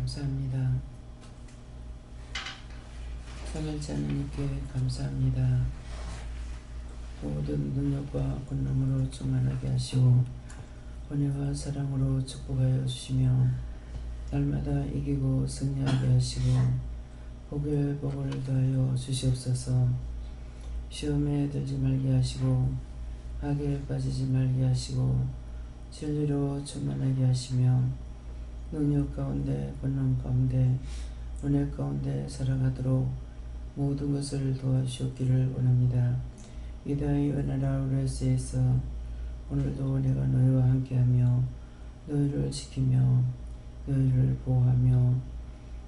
감사합니다. 삼일째 하나님께 감사합니다. 모든 능력과 권능으로 충만하게 하시고 은혜와 사랑으로 축복하여 주시며 날마다 이기고 승리하게 하시고 복에 복을 더하여 주시옵소서. 시험에 들지 말게 하시고 악에 빠지지 말게 하시고 진리로 충만하게 하시며 능력 가운데 권능 가운데 은혜 가운데 살아가도록 모든 것을 도와주셨기를 원합니다. 이다의 은혜라 우레스에서 오늘도 내가 너희와 함께하며 너희를 지키며 너희를 보호하며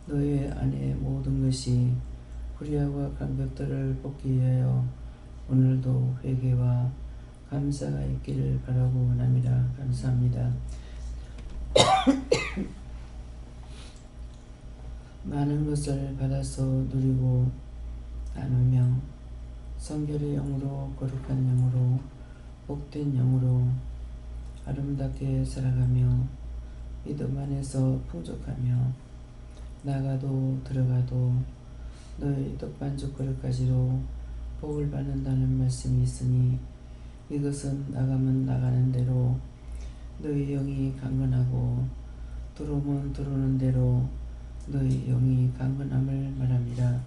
너희 안에 모든 것이 불의와 간격들을 벗기 위하여 오늘도 회개와 감사가 있기를 바라고 원합니다. 감사합니다. 많은 것을 받아서 누리고 나누며 성결의 영으로 거룩한 영으로 복된 영으로 아름답게 살아가며 믿음 안에서 풍족하며 나가도 들어가도 너희 떡반죽 그릇까지로 복을 받는다는 말씀이 있으니 이것은 나가면 나가는 대로 너희 영이 강건하고 들어오면 들어오는 대로 너희 영이 강건함을 말합니다.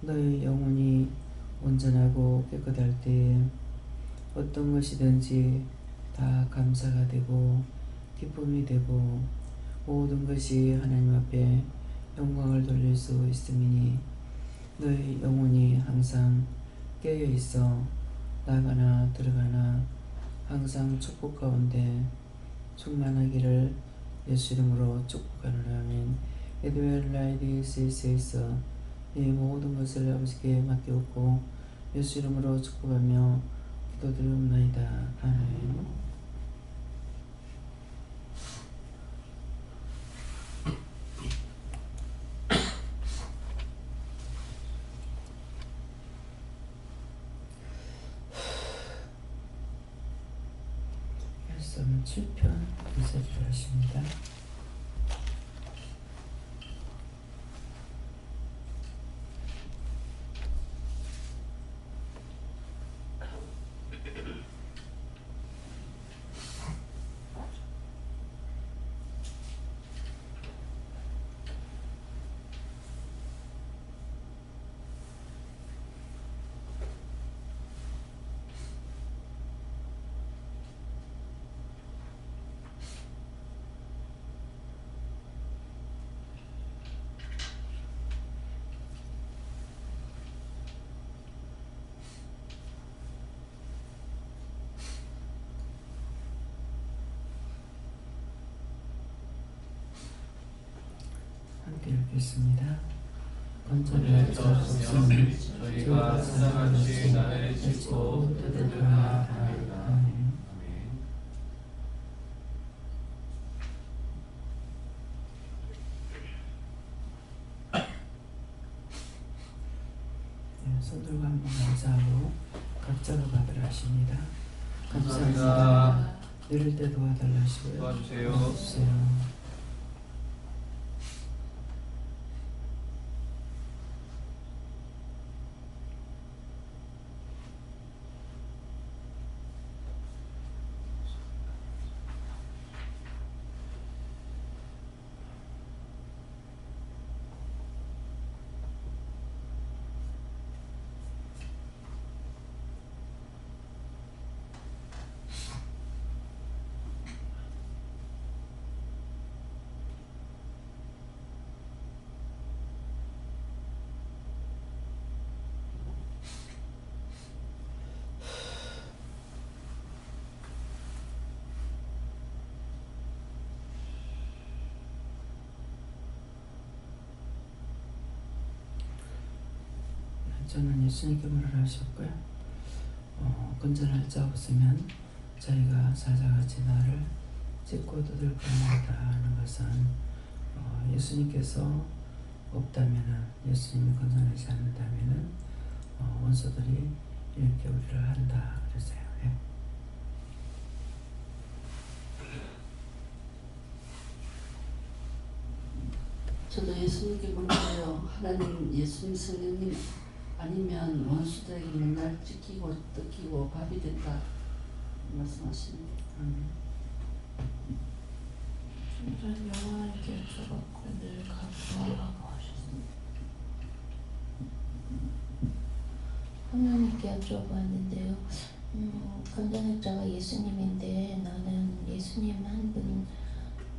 너희 영혼이 온전하고 깨끗할 때에 어떤 것이든지 다 감사가 되고 기쁨이 되고 모든 것이 하나님 앞에 영광을 돌릴 수 있음이니 너희 영혼이 항상 깨어 있어 나가나 들어가나 항상 축복 가운데 충만하기를 예수 이름으로 축복하노라. 아멘. 에드웰 라이디 스위스에서 이 모든 것을 아버지께 맡기옵고 예수 이름으로 축복하며 기도드리옵나이다. 아멘. 말씀 7편 인사를 하십니다. 함께 읽겠습니다. 건전할 자 없으니 저희가 사랑같이 나를 짓고 뜯을까 하나이다. 아멘. 손들과 한번 감사하고 각자로 받으라 하십니다. 감사합니다. 내릴 때 도와달라 하시고요. 도와주세요. 저는 예수님께 물을 하셨고요. 건전할 자 없으면 저희가 사자같이 나를 찢고 뜯을 것이다 하는 것은 예수님께서 없다면은, 예수님이 건전하지 않는다면은 원수들이 이렇게 우리를 한다 그랬어요. 예. 저도 예수님께 물어요. 하나님, 예수님, 성령님 아니면 원수들에게 맨날 찢기고 뜯기고 밥이 된다 말씀하십니다. 전 영화님께 여쭤봤고 늘 각오하라고 하셨습니다. 하나님께 여쭤봤는데요. 감정학자가 예수님인데 나는 예수님 한 분,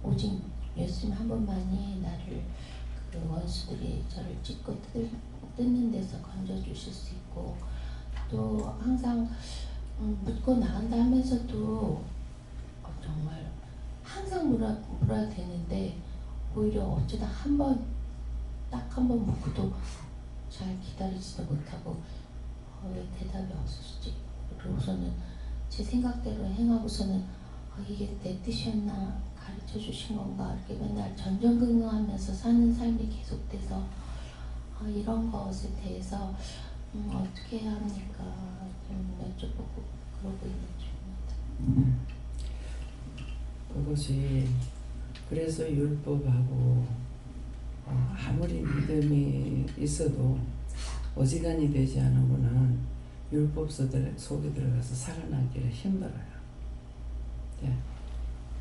오직 예수님 한 분만이 나를 그 원수들이 저를 찢고 뜯는 데서 건져주실 수 있고, 또 항상 묻고 나간다 하면서도 정말 항상 물어야 되는데 오히려 어쩌다 딱 한 번 묻고도 잘 기다리지도 못하고 왜 대답이 없으시지? 그러고서는 제 생각대로 행하고서는 이게 내 뜻이었나? 가르쳐 주신 건가? 이렇게 맨날 전전긍긍하면서 사는 삶이 계속돼서 이런 것에 대해서 어떻게 해야 합니까? 좀 여쭤보고 그러고 있는 중입니다. 그것이 그래서 율법하고 아무리 믿음이 있어도 어지간히 되지 않은 분은 율법 속에 들어가서 살아남기를 힘들어요. 네.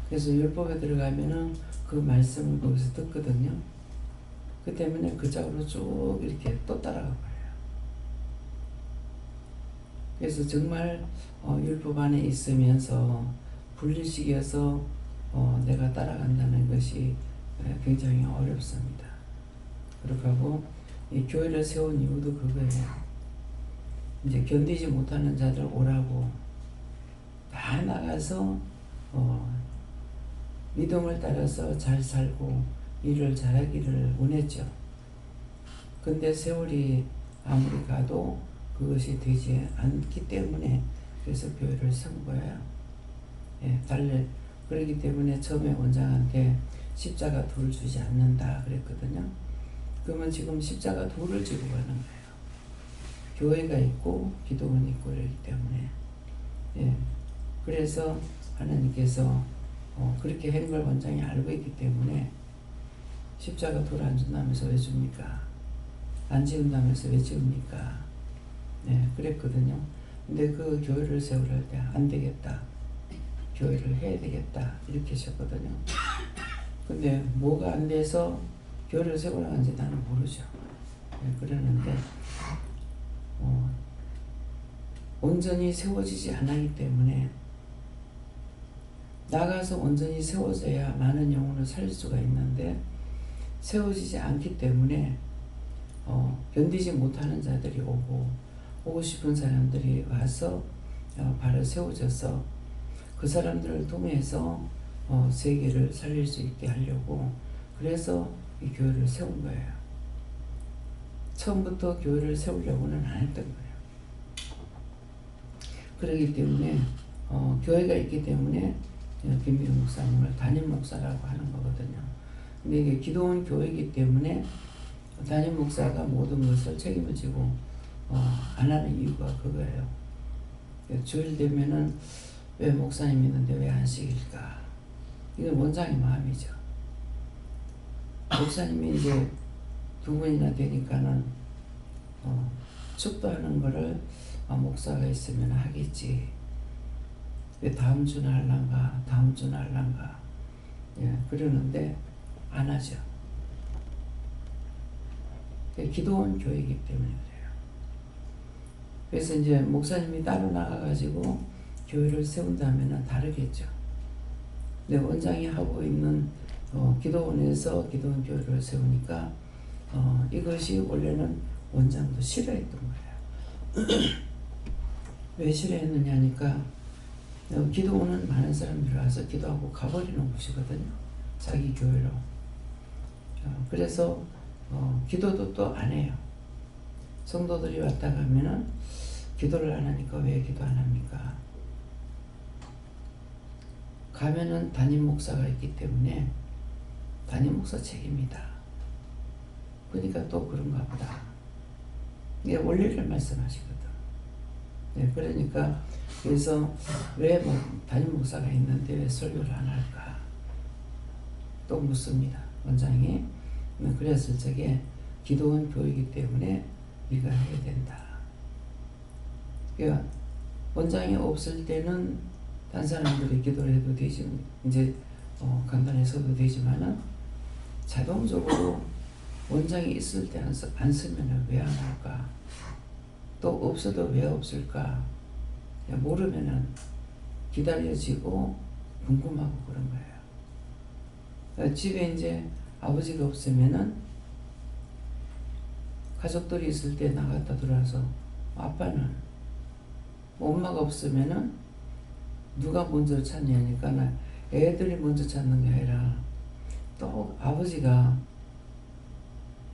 그래서 율법에 들어가면은 그 말씀을 거기서 듣거든요. 그 때문에 그 짝으로 쭉 이렇게 또 따라가 버려요. 그래서 정말 율법 안에 있으면서 분리시켜서 내가 따라간다는 것이 굉장히 어렵습니다. 그렇고 이 교회를 세운 이유도 그거예요. 이제 견디지 못하는 자들 오라고 다 나가서 믿음을 따라서 잘 살고 일을 잘하기를 원했죠. 근데 세월이 아무리 가도 그것이 되지 않기 때문에 그래서 교회를 세운 거예요. 예, 그렇기 때문에 처음에 원장한테 십자가 돌을 주지 않는다 그랬거든요. 그러면 지금 십자가 돌을 지고 가는 거예요. 교회가 있고 기도원이 있고 그러기 때문에. 예, 그래서 하나님께서 그렇게 한 걸 원장이 알고 있기 때문에 십자가 돌 안 준다면서 왜 줍니까? 안 지운다면서 왜 지웁니까? 네, 그랬거든요. 근데 그 교회를 세우려 때 안 되겠다. 교회를 해야 되겠다. 이렇게 하셨거든요. 근데 뭐가 안 돼서 교회를 세우려고 하는지 나는 모르죠. 네, 그러는데 온전히 세워지지 않았기 때문에 나가서 온전히 세워져야 많은 영혼을 살릴 수가 있는데 세워지지 않기 때문에 견디지 못하는 자들이 오고 싶은 사람들이 와서 바로 세워져서 그 사람들을 통해서 세계를 살릴 수 있게 하려고 그래서 이 교회를 세운 거예요. 처음부터 교회를 세우려고는 안 했던 거예요. 그렇기 때문에 교회가 있기 때문에 김미영 목사님을 담임 목사라고 하는 거거든요. 근데 이게 기도원 교회이기 때문에 담임 목사가 모든 것을 책임을 지고 안 하는 이유가 그거예요. 주일 되면은 왜 목사님 있는데 왜 안식일까? 이건 원장의 마음이죠. 목사님이 이제 두 분이나 되니까는 축도하는 거를 목사가 있으면 하겠지. 왜 다음 주는 할란가? 다음 주는 할란가? 예, 그러는데 안 하죠. 기도원 교회이기 때문에 그래요. 그래서 이제 목사님이 따로 나가가지고 교회를 세운다면 다르겠죠. 근데 원장이 하고 있는 기도원에서 기도원 교회를 세우니까 이것이 원래는 원장도 싫어했던 거예요. 왜 싫어했느냐 하니까 기도원은 많은 사람들이 와서 기도하고 가버리는 곳이거든요. 자기 교회로. 그래서 기도도 또 안 해요. 성도들이 왔다 가면은 기도를 안 하니까 왜 기도 안 합니까? 가면은 담임 목사가 있기 때문에 담임 목사 책임이다. 그러니까 또 그런가 보다. 이게 원리를 말씀하시거든. 네, 그러니까 그래서 왜 담임 목사가 있는데 왜 설교를 안 할까? 또 묻습니다. 원장이 그랬을 적에 기도원 교이기 때문에 네가 해야 된다. 그러니까 원장이 없을 때는 딴 사람들이 기도를 해도 되지, 이제 간단히 써도 되지만은 자동적으로 원장이 있을 때 안 쓰면 왜 안 할까? 또 없어도 왜 없을까? 모르면은 기다려지고 궁금하고 그런 거예요. 그러니까 집에 이제 아버지가 없으면은 가족들이 있을 때 나갔다 들어와서 아빠는 엄마가 없으면은 누가 먼저 찾냐니까 나 애들이 먼저 찾는 게 아니라 또 아버지가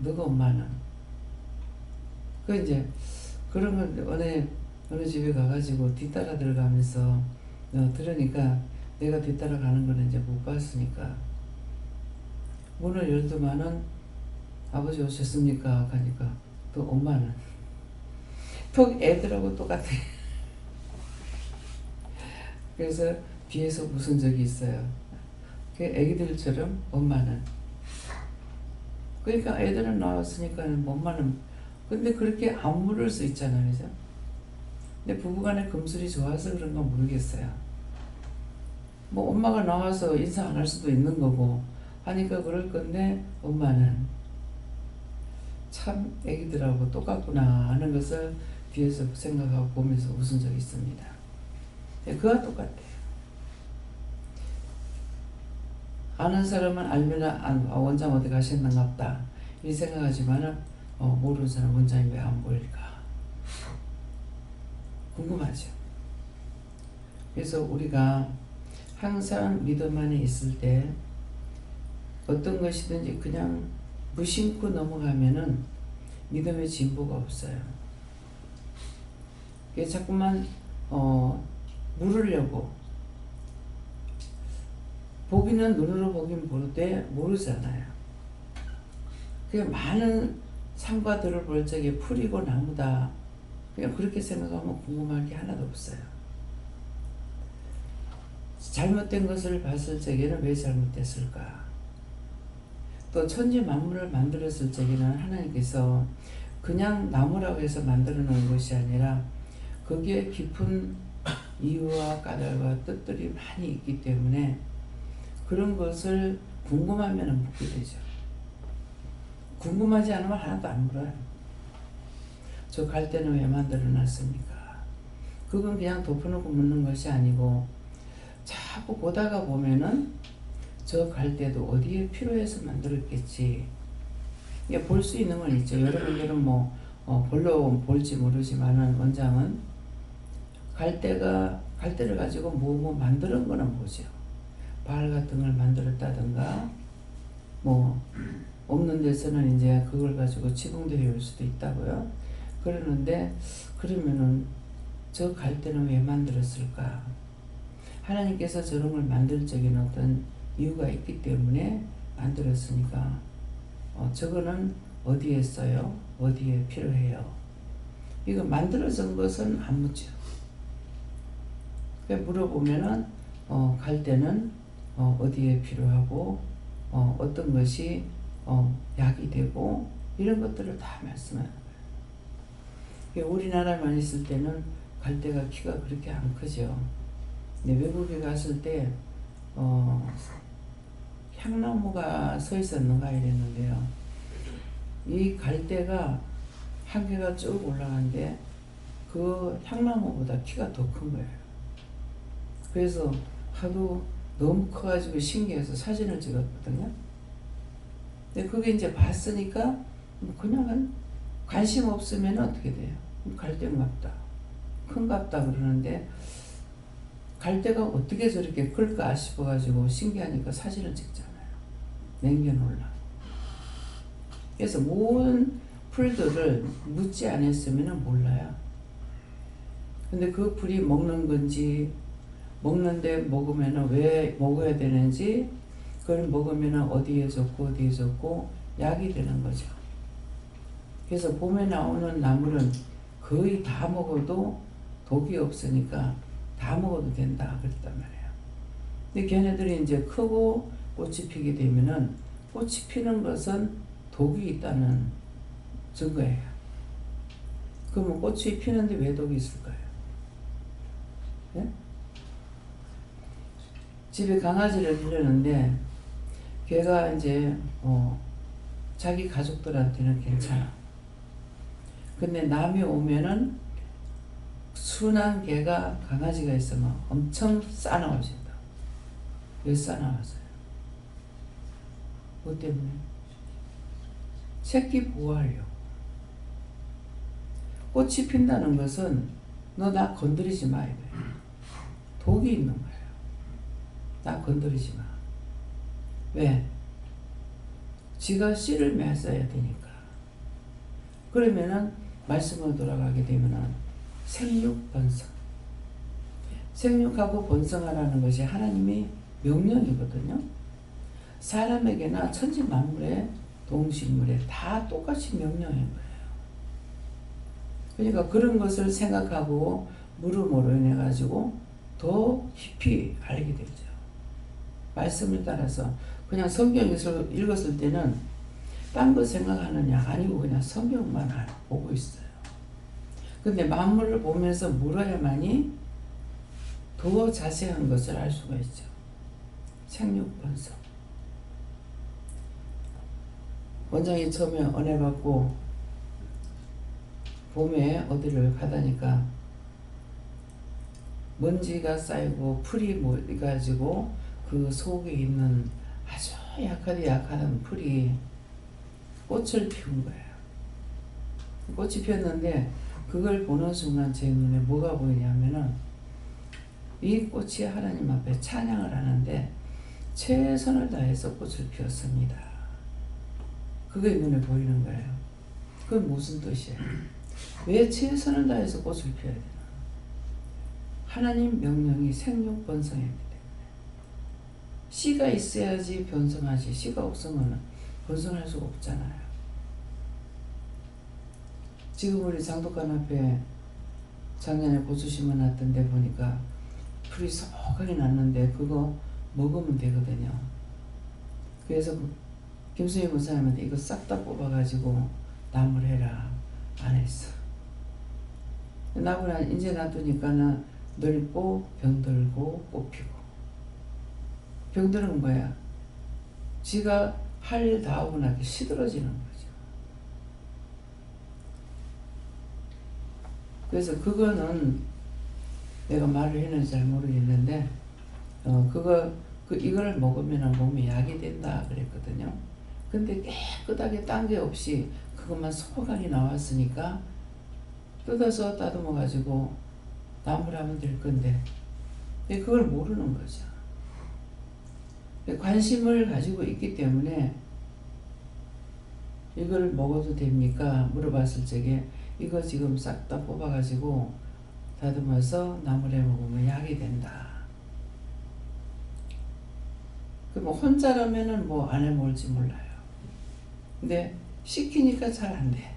너가 엄마는 그 이제 그런 걸 어느 집에 가가지고 뒤따라 들어가면서 들으니까 내가 뒤따라 가는 거는 이제 못 봤으니까 문을 열더만은 아버지 오셨습니까? 하니까 또 엄마는 또 애들하고 똑같아. 그래서 뒤에서 웃은 적이 있어요. 그 애기들처럼 엄마는 그러니까 애들은 나왔으니까 엄마는 근데 그렇게 안 물을 수 있잖아요, 그죠? 근데 부부간의 금술이 좋아서 그런가 모르겠어요. 뭐 엄마가 나와서 인사 안 할 수도 있는 거고 하니까 그럴 건데 엄마는 참 애기들하고 똑같구나 하는 것을 뒤에서 생각하고 보면서 웃은 적이 있습니다. 그와 똑같아요. 아는 사람은 알면 원장 어디 가셨는가 보다 이 생각하지만은 모르는 사람 원장이 왜 안 보일까 궁금하죠. 그래서 우리가 항상 믿음 안에 있을 때 어떤 것이든지 그냥 무심코 넘어가면은 믿음의 진보가 없어요. 자꾸만 물으려고 보기는 눈으로 보긴 보는데 모르잖아요. 그냥 많은 산과들을 볼 적에 풀이고 나무다. 그냥 그렇게 생각하면 궁금할 게 하나도 없어요. 잘못된 것을 봤을 적에는 왜 잘못됐을까? 또 천지 만물을 만들었을 적에는 하나님께서 그냥 나무라고 해서 만들어 놓은 것이 아니라 거기에 깊은 이유와 까닭과 뜻들이 많이 있기 때문에 그런 것을 궁금하면 묻게 되죠. 궁금하지 않으면 하나도 안 물어요. 저 갈대는 왜 만들어 놨습니까? 그건 그냥 덮어놓고 묻는 것이 아니고 자꾸 보다가 보면은 저 갈대도 어디에 필요해서 만들었겠지. 볼 수 있는 건 있죠. 여러분들은 별로 볼지 모르지만은 원장은 갈대를 가지고 뭐 만드는 거는 보죠. 발 같은 걸 만들었다든가 없는 데서는 이제 그걸 가지고 지붕도 해올 수도 있다고요. 그러는데 그러면은 저 갈대는 왜 만들었을까? 하나님께서 저런 걸 만들 적에는 어떤 이유가 있기 때문에 만들었으니까 저거는 어디에 써요? 어디에 필요해요? 이거 만들어진 것은 안 묻죠. 물어보면은 갈대는 어디에 필요하고 어떤 것이 약이 되고 이런 것들을 다 말씀하는 거예요. 우리나라만 있을 때는 갈대가 키가 그렇게 안 크죠. 근데 외국에 갔을 때 향나무가 서 있었는가 이랬는데요. 이 갈대가 한 개가 쭉 올라가는데 그 향나무보다 키가 더 큰 거예요. 그래서 하도 너무 커가지고 신기해서 사진을 찍었거든요. 근데 그게 이제 봤으니까 그냥 관심 없으면 어떻게 돼요? 갈대인갑다, 큰갑다 그러는데 갈대가 어떻게 저렇게 클까 싶어가지고 신기하니까 사진을 찍잖아요. 남겨놓으려고. 그래서 모든 풀들을 묻지 않았으면 몰라요. 근데 그 풀이 먹는 건지 먹는데 먹으면 왜 먹어야 되는지 그걸 먹으면 어디에 좋고 약이 되는 거죠. 그래서 봄에 나오는 나물은 거의 다 먹어도 독이 없으니까 다 먹어도 된다 그랬단 말이에요. 근데 걔네들이 이제 크고 꽃이 피게 되면은 꽃이 피는 것은 독이 있다는 증거예요. 그러면 꽃이 피는데 왜 독이 있을까요? 예? 집에 강아지를 기르는데 걔가 이제 자기 가족들한테는 괜찮아. 근데 남이 오면은 순한 개가 강아지가 있으면 엄청 싸나워진다. 왜 싸나워져요? 뭐 때문에? 새끼 보호하려고. 꽃이 핀다는 것은 너 나 건드리지 마 이거예요. 독이 있는 거예요. 나 건드리지 마. 왜? 지가 씨를 맺어야 되니까. 그러면은 말씀으로 돌아가게 되면은 생육 번성. 생육하고 번성하라는 것이 하나님의 명령이거든요. 사람에게나 천지 만물에 동식물에 다 똑같이 명령인 거예요. 그러니까 그런 것을 생각하고 물음으로 인해 가지고 더 깊이 알게 되죠. 말씀을 따라서 그냥 성경에서 읽었을 때는 딴 거 생각하느냐 아니고 그냥 성경만 보고 있어요. 근데 만물을 보면서 물어야만이 더 자세한 것을 알 수가 있죠. 생육번성. 원장이 처음에 은혜 받고 봄에 어디를 가다니까 먼지가 쌓이고 풀이 모여가지고 그 속에 있는 아주 약하던 풀이 꽃을 피운 거예요. 꽃이 피었는데 그걸 보는 순간 제 눈에 뭐가 보이냐면은 이 꽃이 하나님 앞에 찬양을 하는데 최선을 다해서 꽃을 피웠습니다. 그게 눈에 보이는 거예요. 그건 무슨 뜻이에요? 왜 최선을 다해서 꽃을 피워야 되나? 하나님 명령이 생육 번성입니다. 씨가 있어야지 번성하지. 씨가 없으면 번성할 수가 없잖아요. 지금 우리 장독간 앞에 작년에 고추 심어놨던 데 보니까 풀이 소강이 났는데 그거 먹으면 되거든요. 그래서 김수희 목사님한테 이거 싹 다 뽑아가지고 나물 해라. 안 했어. 나무는 이제 놔두니까는 늙고 병들고 꽃피고. 병드는 거야. 지가 할 일 다 하고 나게 시들어지는 거죠. 그래서 그거는 내가 말을 했는지 잘 모르겠는데 이걸 먹으면 몸에 약이 된다 그랬거든요. 근데 깨끗하게 딴 게 없이 그것만 소강이 나왔으니까 뜯어서 따듬어 가지고 나물하면 될 건데 그걸 모르는 거죠. 관심을 가지고 있기 때문에 이걸 먹어도 됩니까? 물어봤을 적에 이거 지금 싹 다 뽑아가지고 다듬어서 나물에 먹으면 약이 된다. 뭐 혼자라면은 뭐 안 해먹을지 몰라요. 근데 시키니까 잘 안 돼.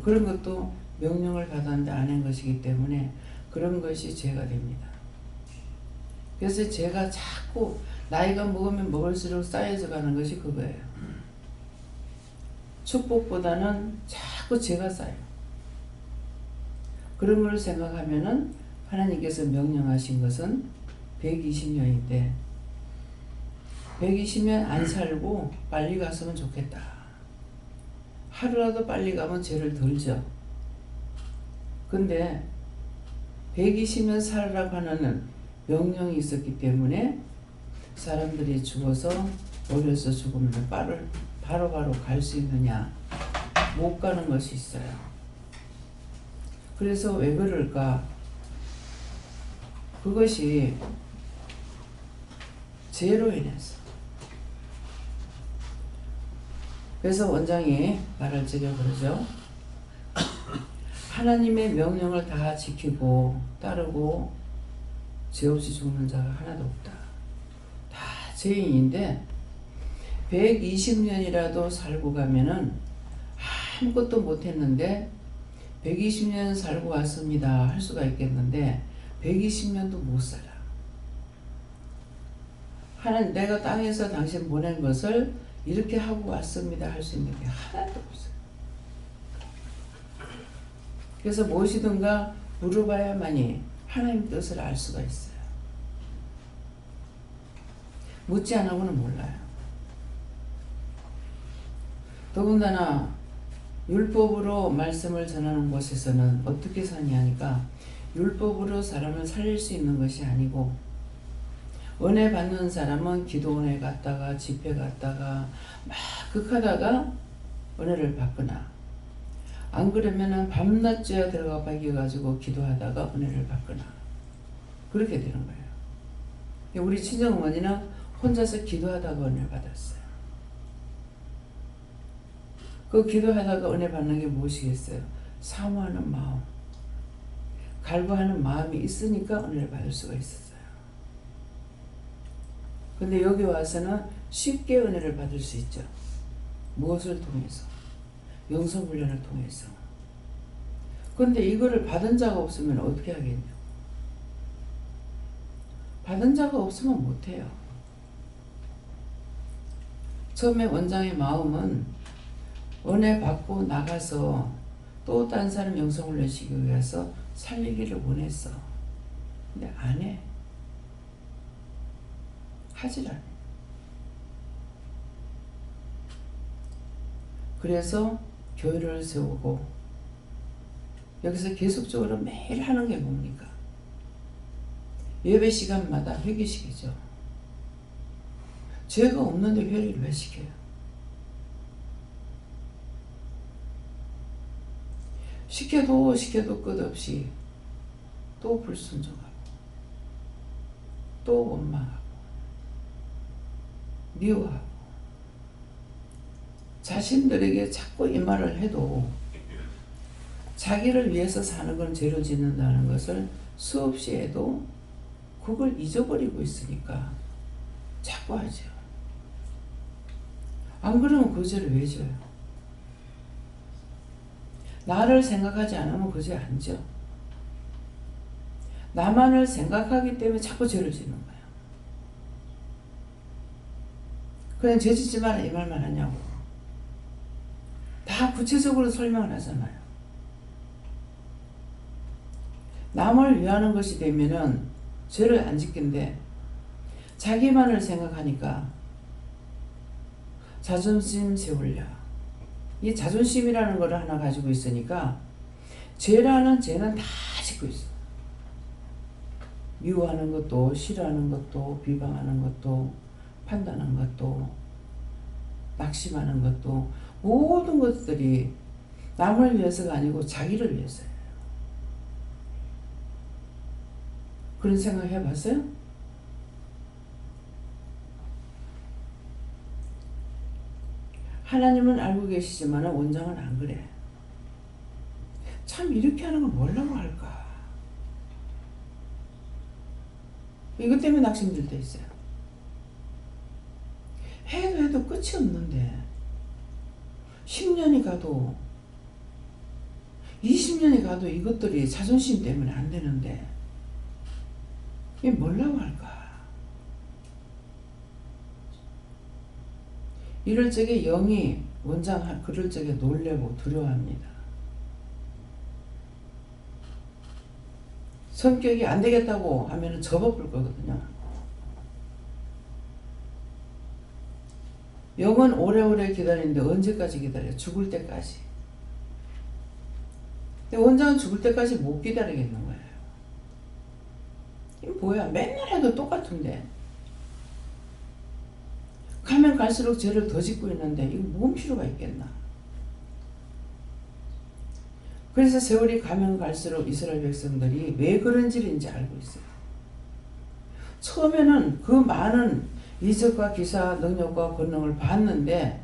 그런 것도 명령을 받았는데 안 한 것이기 때문에 그런 것이 죄가 됩니다. 그래서 제가 자꾸 나이가 먹으면 먹을수록 쌓여져 가는 것이 그거예요. 축복보다는 자꾸 죄가 쌓여. 그런 걸 생각하면은 하나님께서 명령하신 것은 120년인데 120년 안 살고 빨리 갔으면 좋겠다. 하루라도 빨리 가면 죄를 덜 져. 근데 120년 살으라고 하는 명령이 있었기 때문에 사람들이 죽어서 어려서 죽으면 바로바로 갈 수 있느냐? 못 가는 것이 있어요. 그래서 왜 그럴까? 그것이 죄로 인해서. 그래서 원장이 말할 적에 그러죠. 하나님의 명령을 다 지키고 따르고 죄 없이 죽는 자가 하나도 없다. 다 죄인인데 120년이라도 살고 가면은 아무것도 못했는데 120년 살고 왔습니다 할 수가 있겠는데 120년도 못 살아. 하나님 내가 땅에서 당신 보낸 것을 이렇게 하고 왔습니다 할 수 있는 게 하나도 없어요. 그래서 무엇이든가 물어봐야만이 하나님 뜻을 알 수가 있어요. 묻지 않으고는 몰라요. 더군다나 율법으로 말씀을 전하는 곳에서는 어떻게 사냐니까 율법으로 사람을 살릴 수 있는 것이 아니고 은혜 받는 사람은 기도원에 갔다가 집회 갔다가 막 극하다가 은혜를 받거나 안 그러면은 밤낮죄 들어가 박여가지고 기도하다가 은혜를 받거나 그렇게 되는 거예요. 우리 친정어머니는 혼자서 기도하다가 은혜 받았어요. 그 기도하다가 은혜 받는 게 무엇이겠어요? 사모하는 마음, 갈구하는 마음이 있으니까 은혜를 받을 수가 있었어요. 근데 여기 와서는 쉽게 은혜를 받을 수 있죠. 무엇을 통해서? 영성훈련을 통해서. 근데 이거를 받은 자가 없으면 어떻게 하겠냐? 받은 자가 없으면 못해요. 처음에 원장의 마음은 은혜 받고 나가서 또 다른 사람 영성훈련 시키기 위해서 살리기를 원했어. 근데 안 해. 하질 않아. 그래서 교회를 세우고 여기서 계속적으로 매일 하는 게 뭡니까? 예배 시간마다 회개시키죠. 죄가 없는데 회개를 왜 시켜요? 시켜도 끝없이 또 불순종하고 또 원망하고 미워하고 자신들에게 자꾸 이 말을 해도 자기를 위해서 사는 건 죄로 짓는다는 것을 수없이 해도 그걸 잊어버리고 있으니까 자꾸 하죠. 안 그러면 그 죄를 왜 져요? 나를 생각하지 않으면 그 죄 안 져. 나만을 생각하기 때문에 자꾸 죄를 짓는 거야. 그냥 죄 짓지 마라 이 말만 하냐고. 다 구체적으로 설명을 하잖아요. 남을 위하는 것이 되면은 죄를 안 짓긴데 자기만을 생각하니까 자존심 세울려. 이 자존심이라는 걸 하나 가지고 있으니까 죄라는 죄는 다 짓고 있어. 미워하는 것도 싫어하는 것도 비방하는 것도 판단하는 것도 낙심하는 것도 모든 것들이 남을 위해서가 아니고 자기를 위해서예요. 그런 생각 해봤어요? 하나님은 알고 계시지만 원장은 안 그래. 참 이렇게 하는 걸 뭐라고 할까? 이것 때문에 낙심될 때 있어요. 해도 끝이 없는데 10년이 가도 20년이 가도 이것들이 자존심 때문에 안 되는데 이게 뭐라고 할까? 이럴 적에 영이 원장 그럴 적에 놀래고 두려워합니다. 성격이 안 되겠다고 하면은 접어볼 거거든요. 영은 오래오래 기다리는데 언제까지 기다려? 죽을 때까지. 근데 원장은 죽을 때까지 못 기다리겠는 거예요. 이게 뭐야? 맨날 해도 똑같은데. 가면 갈수록 죄를 더 짓고 있는데 이거 뭔 필요가 있겠나? 그래서 세월이 가면 갈수록 이스라엘 백성들이 왜 그런지를 이제 알고 있어요. 처음에는 그 많은 이적과 기사, 능력과 권능을 봤는데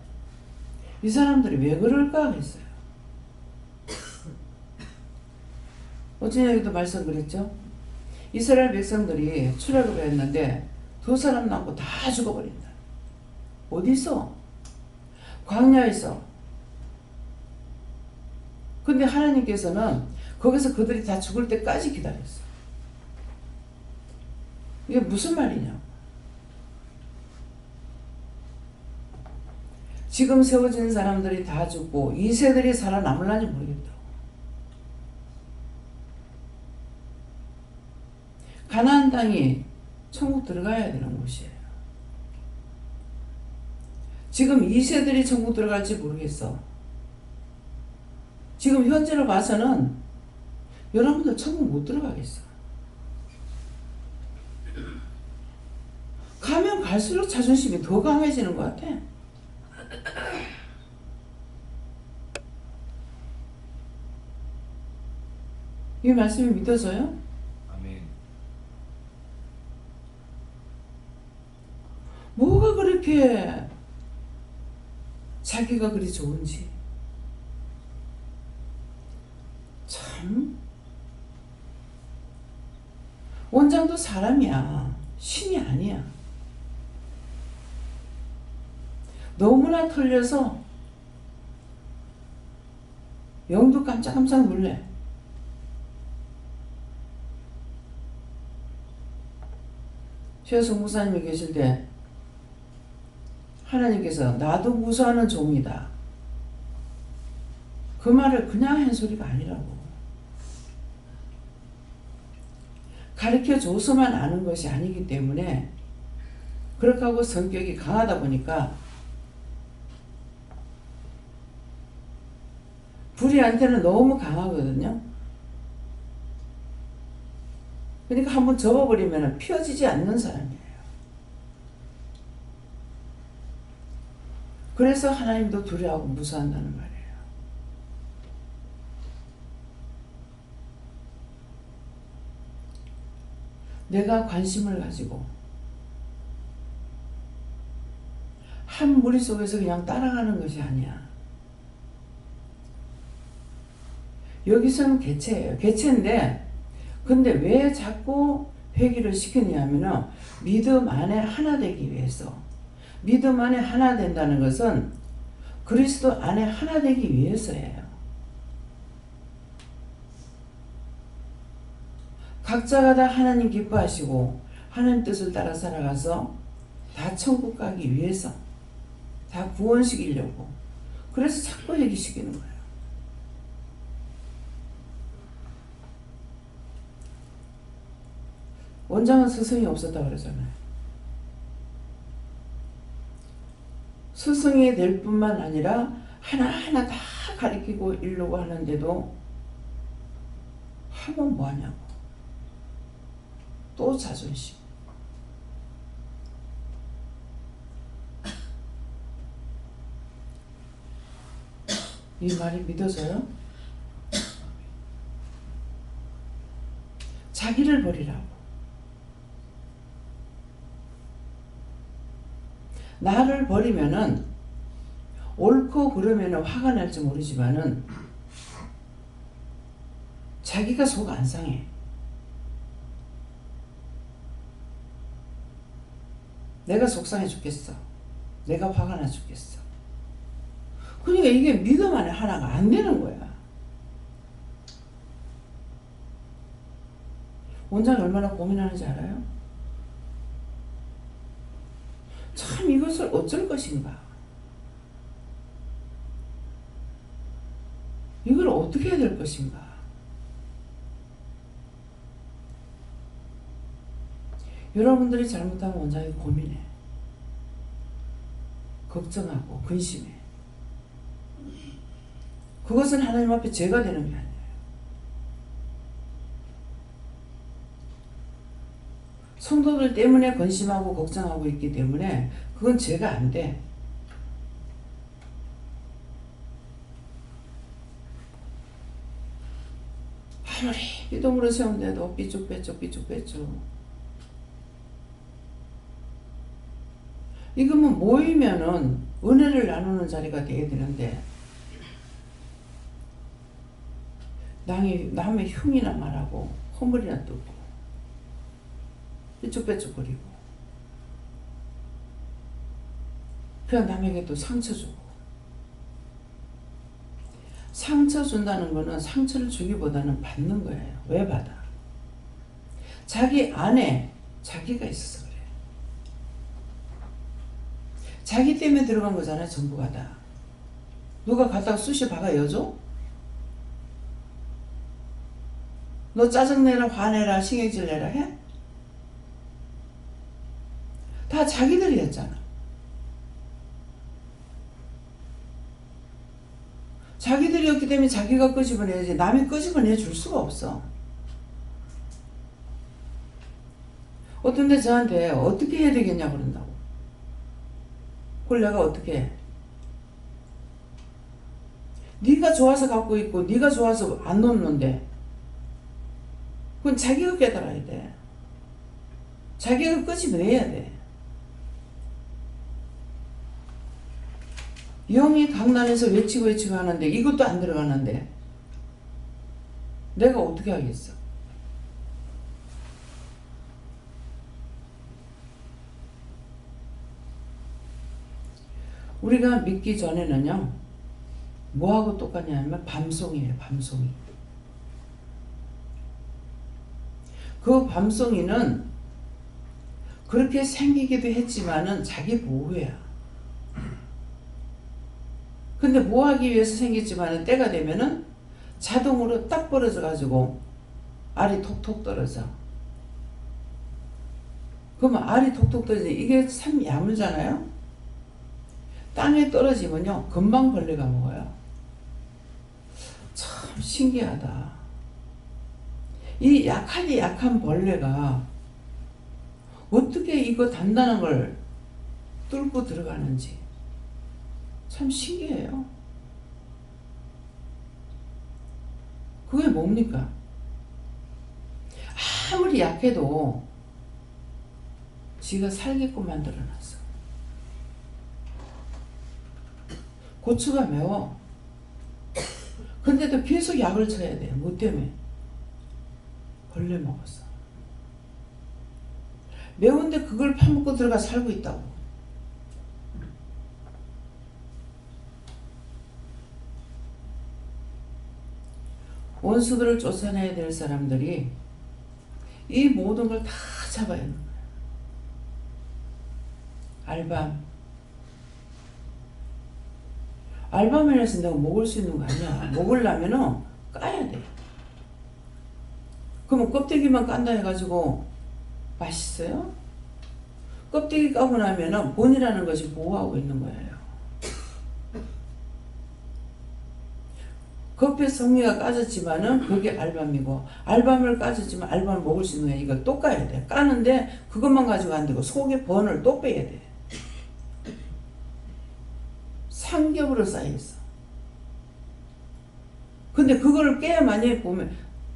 이 사람들이 왜 그럴까 했어요. 어제에도 말씀 그랬죠? 이스라엘 백성들이 출애굽을 했는데 2사람 남고 다 죽어버린다. 어디서? 광야에서. 근데 하나님께서는 거기서 그들이 다 죽을 때까지 기다렸어. 이게 무슨 말이냐? 지금 세워진 사람들이 다 죽고 이 세들이 살아남을란지 모르겠다. 가나안 땅이 천국 들어가야 되는 곳이에요. 지금 이 세들이 천국 들어갈지 모르겠어. 지금 현재로 봐서는 여러분들 천국 못 들어가겠어. 가면 갈수록 자존심이 더 강해지는 것 같아. 이 말씀이 믿어져요? 아멘. 뭐가 그렇게 자기가 그리 좋은지. 참. 원장도 사람이야. 신이 아니야. 너무나 털려서 영도 깜짝깜짝 놀래. 최혜성 목사님이 계실 때 하나님께서 나도 무서워하는 종이다. 그 말을 그냥 한 소리가 아니라고. 가르쳐줘서만 아는 것이 아니기 때문에 그렇게 하고 성격이 강하다 보니까 불이한테는 너무 강하거든요. 그러니까 한번 접어버리면 펴지지 않는 사람이에요. 그래서 하나님도 두려워하고 무서워한다는 말이에요. 내가 관심을 가지고 한 무리 속에서 그냥 따라가는 것이 아니야. 여기서는 개체예요. 개체인데 근데 왜 자꾸 회귀를 시키냐면은 믿음 안에 하나 되기 위해서. 믿음 안에 하나 된다는 것은 그리스도 안에 하나 되기 위해서예요. 각자가 다 하나님 기뻐하시고 하나님 뜻을 따라 살아가서 다 천국 가기 위해서 다 구원시키려고. 그래서 자꾸 회귀시키는 거예요. 원장은 스승이 없었다고 그러잖아요. 스승이 될 뿐만 아니라 하나하나 다 가르치고 이르려고 하는데도 하면 뭐하냐고. 또 자존심. 이 말이 믿어져요? 자기를 버리라고. 나를 버리면은 옳고 그러면은 화가 날지 모르지만은 자기가 속 안 상해. 내가 속상해 죽겠어. 내가 화가 나 죽겠어. 그러니까 이게 믿음 안에 하나가 안 되는 거야. 원장이 얼마나 고민하는지 알아요? 참 이것을 어쩔 것인가? 이걸 어떻게 해야 될 것인가? 여러분들이 잘못하면 원장이 고민해. 걱정하고 근심해. 그것은 하나님 앞에 죄가 되는 게 아니에요. 성도들 때문에 근심하고 걱정하고 있기 때문에 그건 죄가 안 돼. 아무리 믿음으로 세운데도 삐쭉빼쭉 이거면 모이면은 은혜를 나누는 자리가 되어야 되는데 남의 흉이나 말하고 허물이나 뜯고 삐쭉빼쭉거리고 그냥 남에게 또 상처 주고. 상처 준다는 거는 상처를 주기보다는 받는 거예요. 왜 받아? 자기 안에 자기가 있어서 그래. 자기 때문에 들어간 거잖아요. 전부가 다. 누가 갖다가 쑤시 박아 여줘? 너 짜증내라 화내라 신경질 내라 해? 다 자기들이 했잖아. 자기들이었기 때문에 자기가 끄집어내야지 남이 끄집어내 줄 수가 없어. 어떤 데 저한테 어떻게 해야 되겠냐고 그런다고. 그걸 내가 어떻게 해? 네가 좋아서 갖고 있고 네가 좋아서 안 놓는데 그건 자기가 깨달아야 돼. 자기가 끄집어내야 돼. 영이 강단에서 외치고 하는데 이것도 안 들어가는데 내가 어떻게 하겠어? 우리가 믿기 전에는요 뭐하고 똑같냐면 밤송이에요. 밤송이. 그 밤송이는 그렇게 생기기도 했지만은 자기 보호야. 근데 뭐 하기 위해서 생겼지만은 때가 되면은 자동으로 딱 벌어져 가지고 알이 톡톡 떨어져. 그러면 알이 톡톡 떨어져. 이게 참 야무잖아요. 땅에 떨어지면요 금방 벌레가 먹어요. 참 신기하다. 이 약한 벌레가 어떻게 이거 단단한 걸 뚫고 들어가는지 참 신기해요. 그게 뭡니까? 아무리 약해도 지가 살게끔 만들어놨어. 고추가 매워. 근데도 계속 약을 쳐야 돼. 뭐 때문에? 벌레 먹었어. 매운데 그걸 파먹고 들어가 살고 있다고. 원수들을 쫓아내야 될 사람들이 이 모든 걸 다 잡아야 하는 거야. 알밤이라서 내가 먹을 수 있는 거 아니야. 먹으려면은 까야 돼. 그러면 껍데기만 깐다 해가지고 맛있어요? 껍데기 까고 나면은 본이라는 것이 보호하고 있는 거예요. 겉에 성미가 까졌지만은 그게 알밤이고 알밤을 까졌지만 알밤을 먹을 수 있는 거야. 이걸 또 까야 돼. 까는데 그것만 가지고 안 되고 속에 번을 또 빼야 돼. 삼겹으로 쌓여있어. 근데 그걸 깨야만이 보면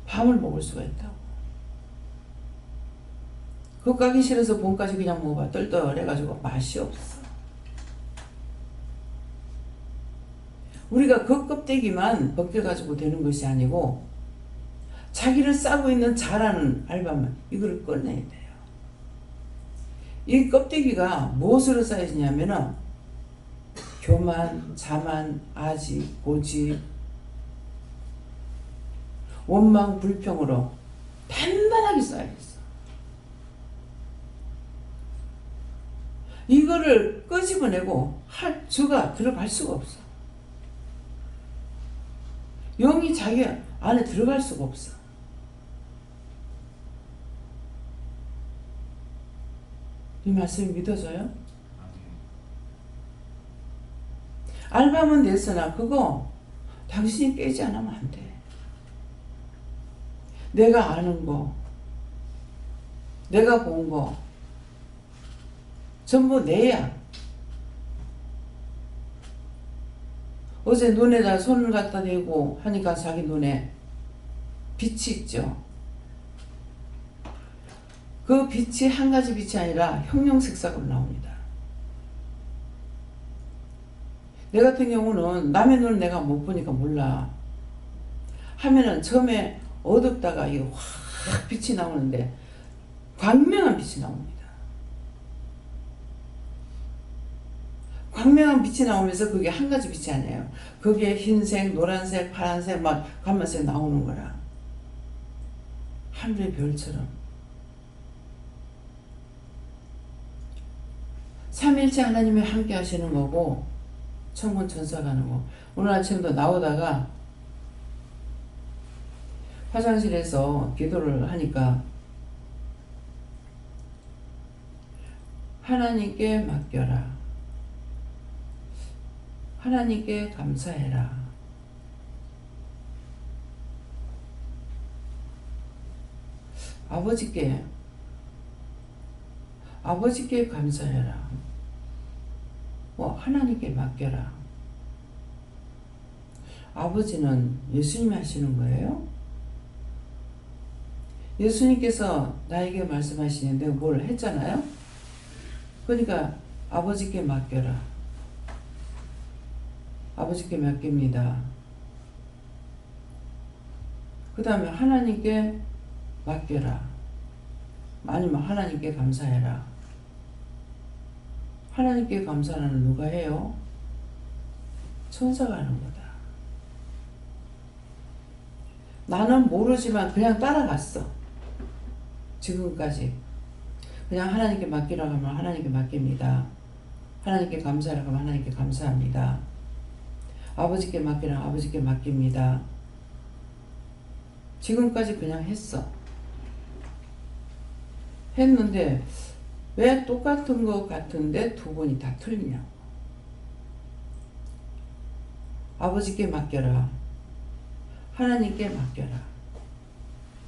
밤을 먹을 수가 있다고. 그거 까기 싫어서 봄까지 그냥 먹어봐. 똘똘해가지고 맛이 없어. 우리가 그 껍데기만 벗겨가지고 되는 것이 아니고 자기를 싸고 있는 자라는 알밤은 이거를 꺼내야 돼요. 이 껍데기가 무엇으로 쌓여지냐면은 교만, 자만, 아지, 고집, 원망, 불평으로 단단하게 쌓여있어. 이거를 끄집어내고 할 주가 들어갈 수가 없어. 영이 자기 안에 들어갈 수가 없어. 이 말씀이 믿어져요? 알밤은 냈으나 그거 당신이 깨지 않으면 안 돼. 내가 아는 거, 내가 본 거 전부 내야. 어제 눈에다 손을 갖다 대고 하니까 자기 눈에 빛이 있죠. 그 빛이 한 가지 빛이 아니라 형형색색으로 나옵니다. 내 같은 경우는 남의 눈을 내가 못 보니까 몰라. 하면은 처음에 어둡다가 이거 확 빛이 나오는데 광명한 빛이 나옵니다. 광명한 빛이 나오면서 그게 한 가지 빛이 아니에요. 그게 흰색, 노란색, 파란색, 막 감만색 나오는 거라. 하늘의 별처럼. 삼일째 하나님이 함께 하시는 거고 천군 천사가 하는 거. 오늘 아침도 나오다가 화장실에서 기도를 하니까 하나님께 맡겨라. 하나님께 감사해라. 아버지께 감사해라. 하나님께 맡겨라. 아버지는 예수님이 하시는 거예요? 예수님께서 나에게 말씀하시는데 뭘 했잖아요? 그러니까 아버지께 맡겨라. 아버지께 맡깁니다. 그 다음에 하나님께 맡겨라. 아니면 하나님께 감사해라. 하나님께 감사는 누가 해요? 천사가 하는 거다. 나는 모르지만 그냥 따라갔어. 지금까지. 그냥 하나님께 맡기라고 하면 하나님께 맡깁니다. 하나님께 감사하라고 하면 하나님께 감사합니다. 아버지께 맡기라고 하면 아버지께 맡깁니다. 지금까지 그냥 했어. 했는데 왜 똑같은 것 같은데 두 번이 다 틀리냐고. 아버지께 맡겨라. 하나님께 맡겨라.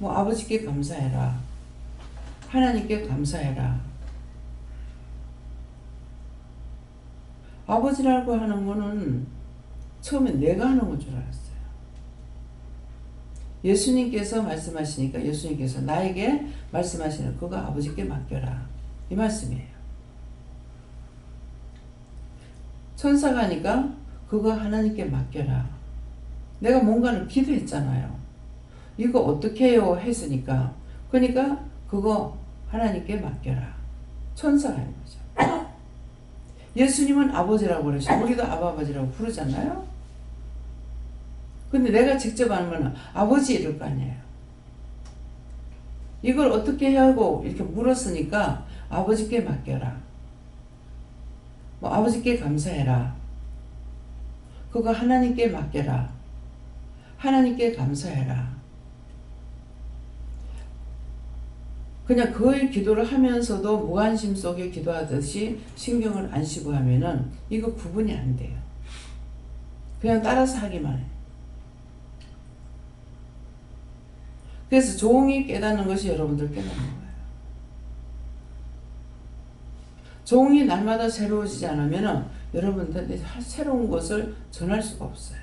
아버지께 감사해라. 하나님께 감사해라. 아버지라고 하는 거는 처음에 내가 하는 건 줄 알았어요. 예수님께서 말씀하시니까 예수님께서 나에게 말씀하시는 그거 아버지께 맡겨라. 이 말씀이에요. 천사가 하니까 그거 하나님께 맡겨라. 내가 뭔가를 기도했잖아요. 이거 어떻게 해요? 했으니까. 그러니까 그거 하나님께 맡겨라. 천사가 하는 거죠. 예수님은 아버지라고 그러시고 우리도 아버지라고 부르잖아요. 근데 내가 직접 하는 거는 아버지 이럴 거 아니에요. 이걸 어떻게 해야 하고 이렇게 물었으니까 아버지께 맡겨라. 아버지께 감사해라. 그거 하나님께 맡겨라. 하나님께 감사해라. 그냥 그의 기도를 하면서도 무관심 속에 기도하듯이 신경을 안 쓰고 하면은 이거 구분이 안 돼요. 그냥 따라서 하기만 해. 그래서 종이 깨닫는 것이 여러분들 깨닫는 거예요. 종이 날마다 새로워지지 않으면 여러분들한테 새로운 것을 전할 수가 없어요.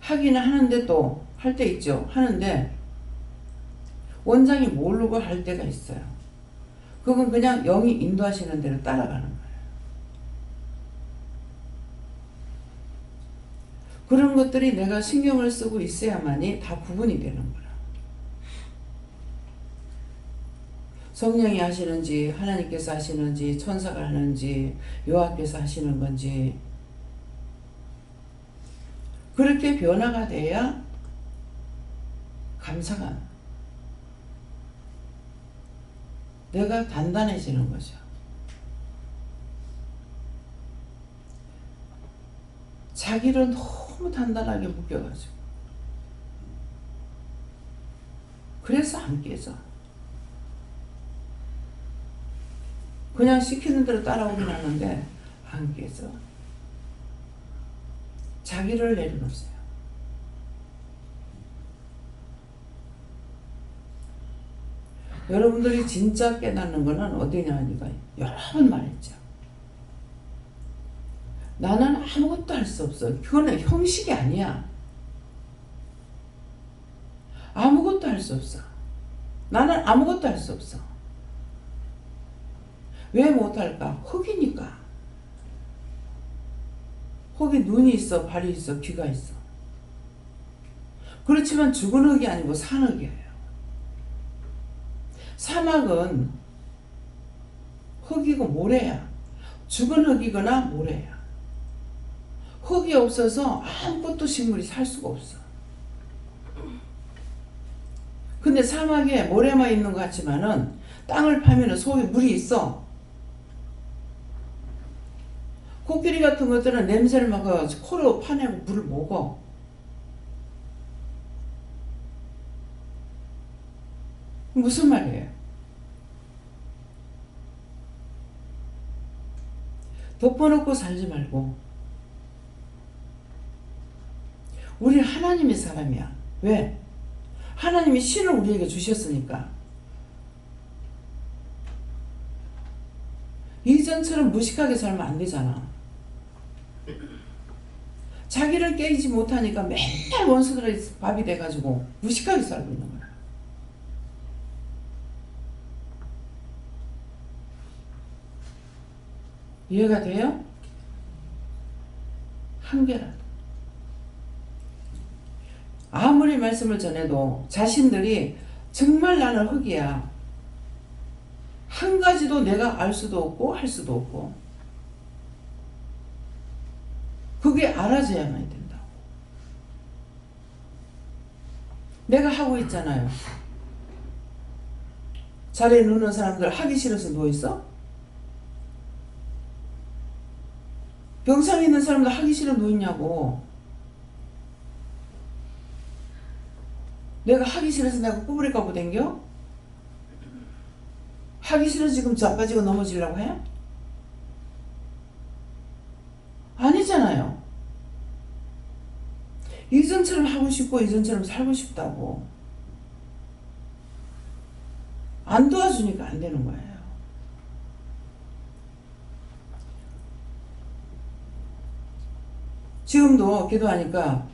하기는 하는데 또 할 때 있죠. 하는데 원장이 모르고 할 때가 있어요. 그건 그냥 영이 인도하시는 대로 따라가는 거예요. 그런 것들이 내가 신경을 쓰고 있어야만이 다 구분이 되는 거라. 성령이 하시는지 하나님께서 하시는지 천사가 하는지 여호와께서 하시는 건지 그렇게 변화가 돼야 감사가 내가 단단해지는 거죠. 자기를 너무 단단하게 묶여가지고 그래서 안 깨져. 그냥 시키는 대로 따라오긴 하는데 안 깨져. 자기를 내려놓으세요. 여러분들이 진짜 깨닫는 거는 어디냐 하니까 여러 번 말했죠. 나는 아무것도 할 수 없어. 그거는 형식이 아니야. 아무것도 할 수 없어. 나는 아무것도 할 수 없어. 왜 못할까? 흙이니까. 흙이 눈이 있어, 발이 있어, 귀가 있어. 그렇지만 죽은 흙이 아니고 산 흙이에요. 사막은 흙이고 모래야. 죽은 흙이거나 모래야. 흙이 없어서 아무것도 식물이 살 수가 없어. 근데 사막에 모래만 있는 것 같지만은 땅을 파면은 속에 물이 있어. 코끼리 같은 것들은 냄새를 맡아 코로 파내고 물을 먹어. 무슨 말이에요? 덮어놓고 살지 말고 우리 하나님의 사람이야. 왜? 하나님이 신을 우리에게 주셨으니까. 이전처럼 무식하게 살면 안 되잖아. 자기를 깨지 못하니까 맨날 원수들의 밥이 돼가지고 무식하게 살고 있는 거야. 이해가 돼요? 한계라도. 아무리 말씀을 전해도 자신들이 정말 나는 흙이야. 한 가지도 내가 알 수도 없고 할 수도 없고. 그게 알아져야만 된다고. 내가 하고 있잖아요. 자리에 누는 사람들 하기 싫어서 누워있어? 병상에 있는 사람들 하기 싫어 누워있냐고. 내가 하기 싫어서 내가 꾸부리 까고 댕겨? 하기 싫어 지금 자빠지고 넘어지려고 해? 아니잖아요. 이전처럼 하고 싶고 이전처럼 살고 싶다고. 안 도와주니까 안 되는 거예요. 지금도 기도하니까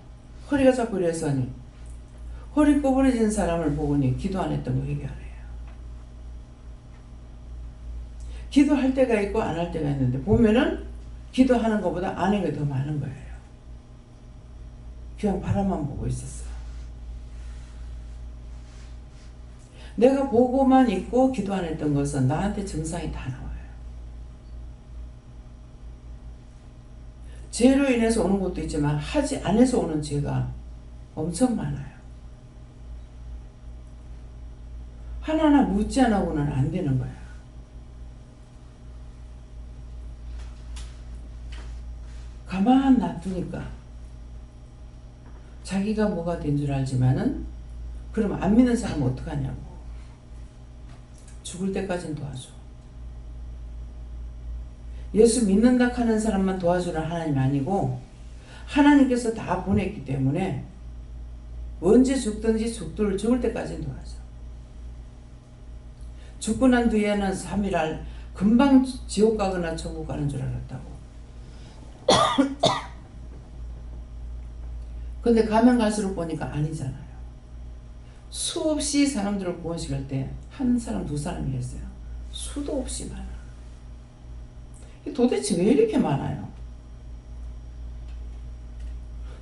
허리가 자꾸 이래서 허리 꼬부러진 사람을 보고니 기도 안 했던 거 얘기하래요. 기도할 때가 있고 안 할 때가 있는데 보면은 기도하는 것보다 안 하는 게 더 많은 거예요. 그냥 바라만 보고 있었어. 내가 보고만 있고 기도 안 했던 것은 나한테 증상이 다 나와요. 죄로 인해서 오는 것도 있지만 하지 않아서 오는 죄가 엄청 많아요. 하나하나 묻지 않고는 안 되는 거야. 가만 놔두니까 자기가 뭐가 된 줄 알지만은 그럼 안 믿는 사람은 어떡하냐고. 죽을 때까지는 도와줘. 예수 믿는다 하는 사람만 도와주는 하나님 아니고 하나님께서 다 보냈기 때문에 언제 죽든지 죽을 때까지는 도와줘. 죽고 난 뒤에는 3일날 금방 지옥 가거나 천국 가는 줄 알았다고. 근데 가면 갈수록 보니까 아니잖아요. 수없이 사람들을 구원시킬 때 한 사람 두 사람이겠어요. 수도 없이 많아. 도대체 왜 이렇게 많아요?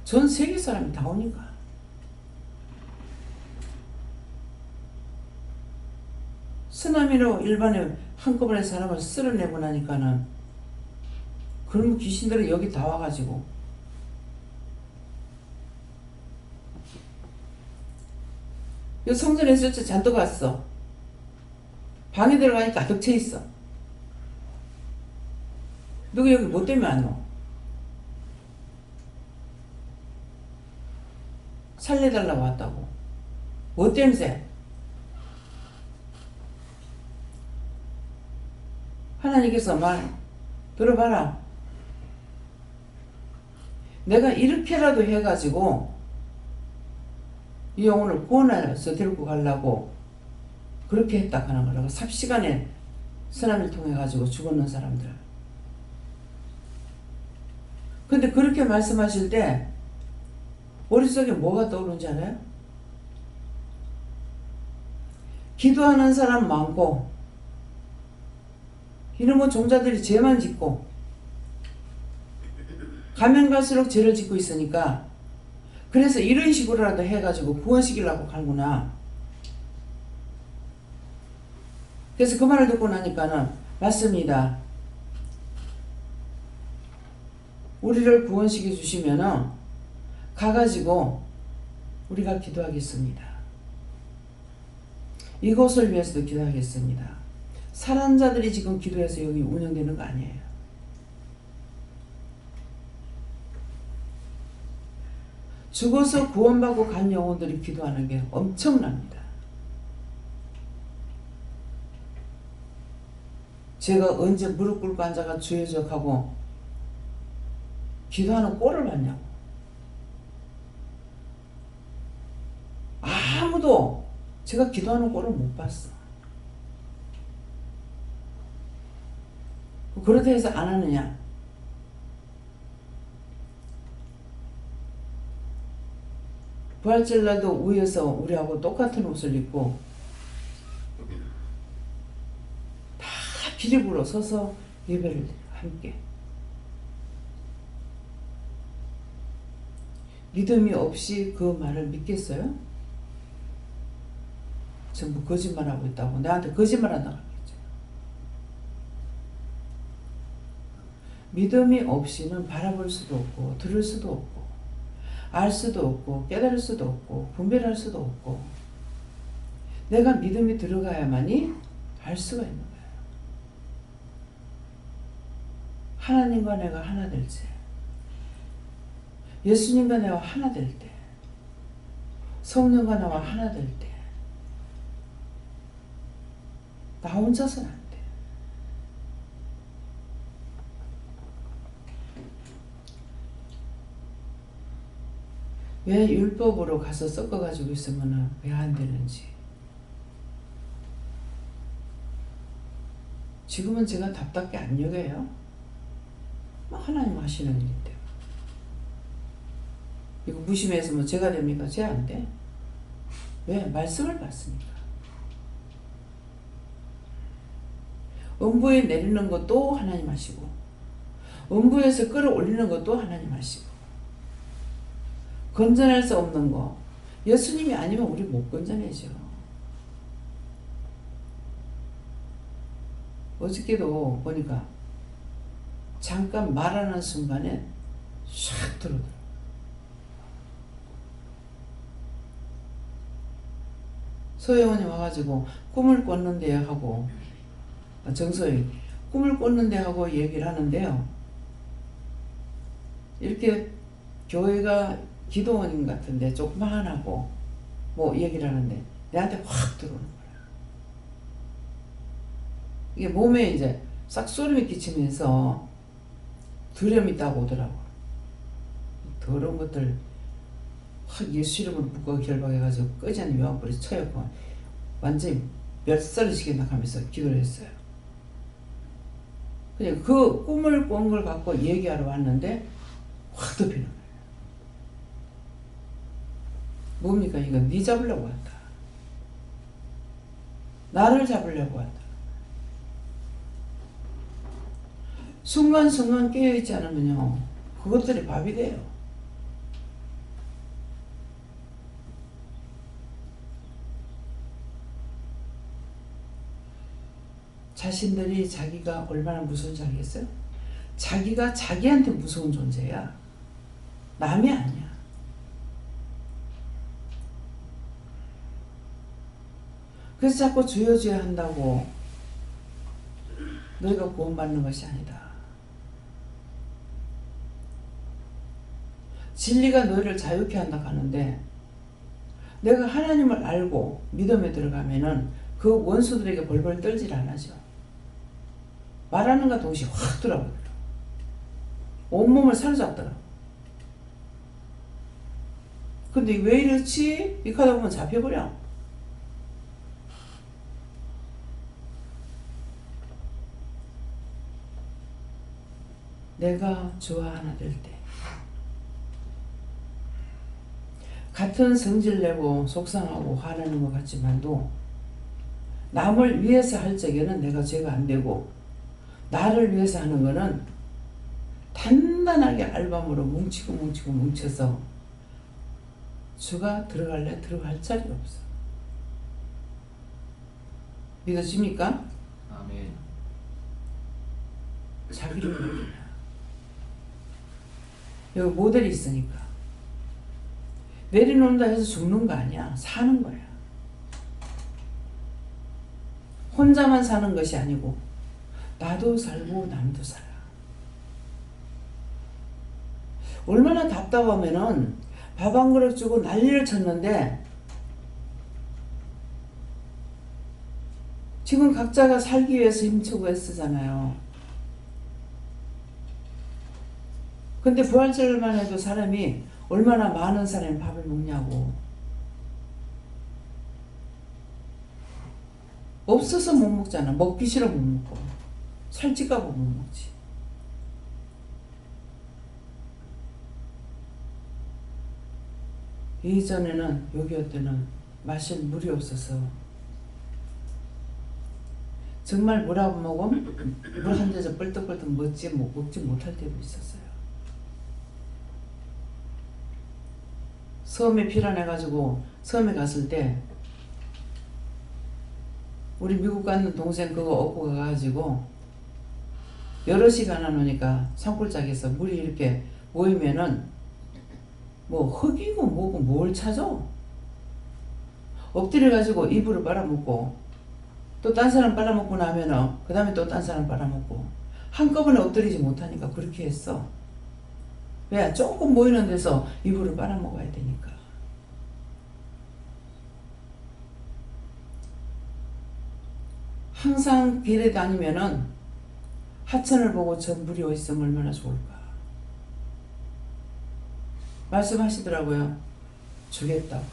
전 세계 사람이 다 오니까. 쓰나미로 일반에 한꺼번에 사람을 쓸어내고 나니까는 그러면 귀신들이 여기 다 와가지고 이 성전에 있을 잔뜩 왔어. 방에 들어가니까 가득 차 있어. 누구 여기 뭐 때문에 안 와? 살려달라고 왔다고. 뭐 때문에? 하나님께서 말 들어봐라. 내가 이렇게라도 해가지고 이 영혼을 구원해서 데리고 가려고 그렇게 했다 하는 거라고. 삽시간에 쓰나미를 통해 가지고 죽었는 사람들. 근데 그렇게 말씀하실 때 머릿속에 뭐가 떠오르는지 알아요? 기도하는 사람 많고 이놈의 종자들이 죄만 짓고 가면 갈수록 죄를 짓고 있으니까 그래서 이런 식으로라도 해가지고 구원시키려고 가는구나. 그래서 그 말을 듣고 나니까는 맞습니다. 우리를 구원시켜 주시면은 가가지고 우리가 기도하겠습니다. 이곳을 위해서도 기도하겠습니다. 살한 자들이 지금 기도해서 여기 운영되는 거 아니에요. 죽어서 구원받고 간 영혼들이 기도하는 게 엄청납니다. 제가 언제 무릎 꿇고 앉아가 주여 주여 하고 기도하는 꼴을 봤냐고. 아무도 제가 기도하는 꼴을 못 봤어. 그렇다 해서 안 하느냐? 부활절 날도 위에서 우리하고 똑같은 옷을 입고 다 기립으로 서서 예배를 함께. 믿음이 없이 그 말을 믿겠어요? 전부 거짓말하고 있다고. 나한테 거짓말한다고 하겠죠. 믿음이 없이는 바라볼 수도 없고 들을 수도 없고 알 수도 없고 깨달을 수도 없고 분별할 수도 없고 내가 믿음이 들어가야만이 알 수가 있는 거예요. 하나님과 내가 하나 될 때, 예수님과 내가 하나 될 때, 성령과 나와 하나 될 때, 나 혼자서는 안 돼. 왜 율법으로 가서 섞어가지고 있으면 왜 안 되는지. 지금은 제가 답답게 안 여겨요. 하나님 하시는 일인데. 이거 무심해서 뭐 제가 됩니까? 제 안 돼. 왜? 말씀을 받습니까? 음부에 내리는 것도 하나님 하시고 음부에서 끌어올리는 것도 하나님 하시고 건져낼 수 없는 거 예수님이 아니면 우리 못 건져내죠. 어저께도 보니까 잠깐 말하는 순간에 샥 들어오더라고요. 소영원이 와가지고 꿈을 꿨는데 하고 정서희 꿈을 꿨는데 하고 얘기를 하는데요. 이렇게 교회가 기도원인 같은데 조그만하고 뭐 얘기를 하는데 내한테 확 들어오는 거야. 이게 몸에 이제 싹 소름이 끼치면서 두려움이 있다고 오더라고. 더러운 것들 확 예수 이름으로 묶어 결박해가지고 끄지 않는 요한불에 쳐였고 완전히 멸살을 나가면서 기도를 했어요. 그냥 그 꿈을 꾼 걸 갖고 얘기하러 왔는데 확 덮이는 거예요. 뭡니까? 이건 네 잡으려고 왔다. 나를 잡으려고 왔다. 순간순간 깨어있지 않으면요 그것들이 밥이 돼요. 자신들이 자기가 얼마나 무서운지 알겠어요? 자기가 자기한테 무서운 존재야. 남이 아니야. 그래서 자꾸 주여 주여 한다고 너희가 구원받는 것이 아니다. 진리가 너희를 자유케 한다 하는데 내가 하나님을 알고 믿음에 들어가면은 그 원수들에게 벌벌 떨질 않아죠. 말하는가 동시에 확 들어가더라고. 온몸을 사로잡더라고. 근데 왜 이렇지? 이렇게 하다 보면 잡혀버려. 내가 주와 하나 될 때 같은 성질 내고 속상하고 화나는 것 같지만도 남을 위해서 할 적에는 내가 죄가 안 되고 나를 위해서 하는 거는 단단하게 알밤으로 뭉쳐서 주가 들어갈래? 들어갈 자리가 없어. 믿어집니까? 아멘. 자기를 모르냐. 여기 모델이 있으니까 내려놓는다 해서 죽는 거 아니야. 사는 거야. 혼자만 사는 것이 아니고 나도 살고 남도 살아. 얼마나 답답하면은 밥 한 그릇 주고 난리를 쳤는데 지금 각자가 살기 위해서 힘쓰고 애쓰잖아요. 근데 부활절만 해도 사람이 얼마나 많은 사람이 밥을 먹냐고. 없어서 못 먹잖아. 먹기 싫어 못 먹고. 살찔까봐 못 먹지. 예전에는 여기 때는 마실 물이 없어서 정말 물 한 모금 물 한 잔에서 뻘떡뻘떡 먹지 못할 때도 있었어요. 섬에 피란해가지고 섬에 갔을 때 우리 미국 갔는 동생 그거 업고 가가지고 여러 시간 안 오니까 산골짜기에서 물이 이렇게 모이면은 뭐 흙이고 뭐고 뭘 찾아? 엎드려가지고 이불을 빨아먹고 또 딴 사람 빨아먹고 나면은 그 다음에 또 딴 사람 빨아먹고 한꺼번에 엎드리지 못하니까 그렇게 했어. 왜? 조금 모이는 데서 이불을 빨아먹어야 되니까. 항상 길에 다니면은 하천을 보고 저 물이 어딨으면 얼마나 좋을까. 말씀하시더라고요. 주겠다고.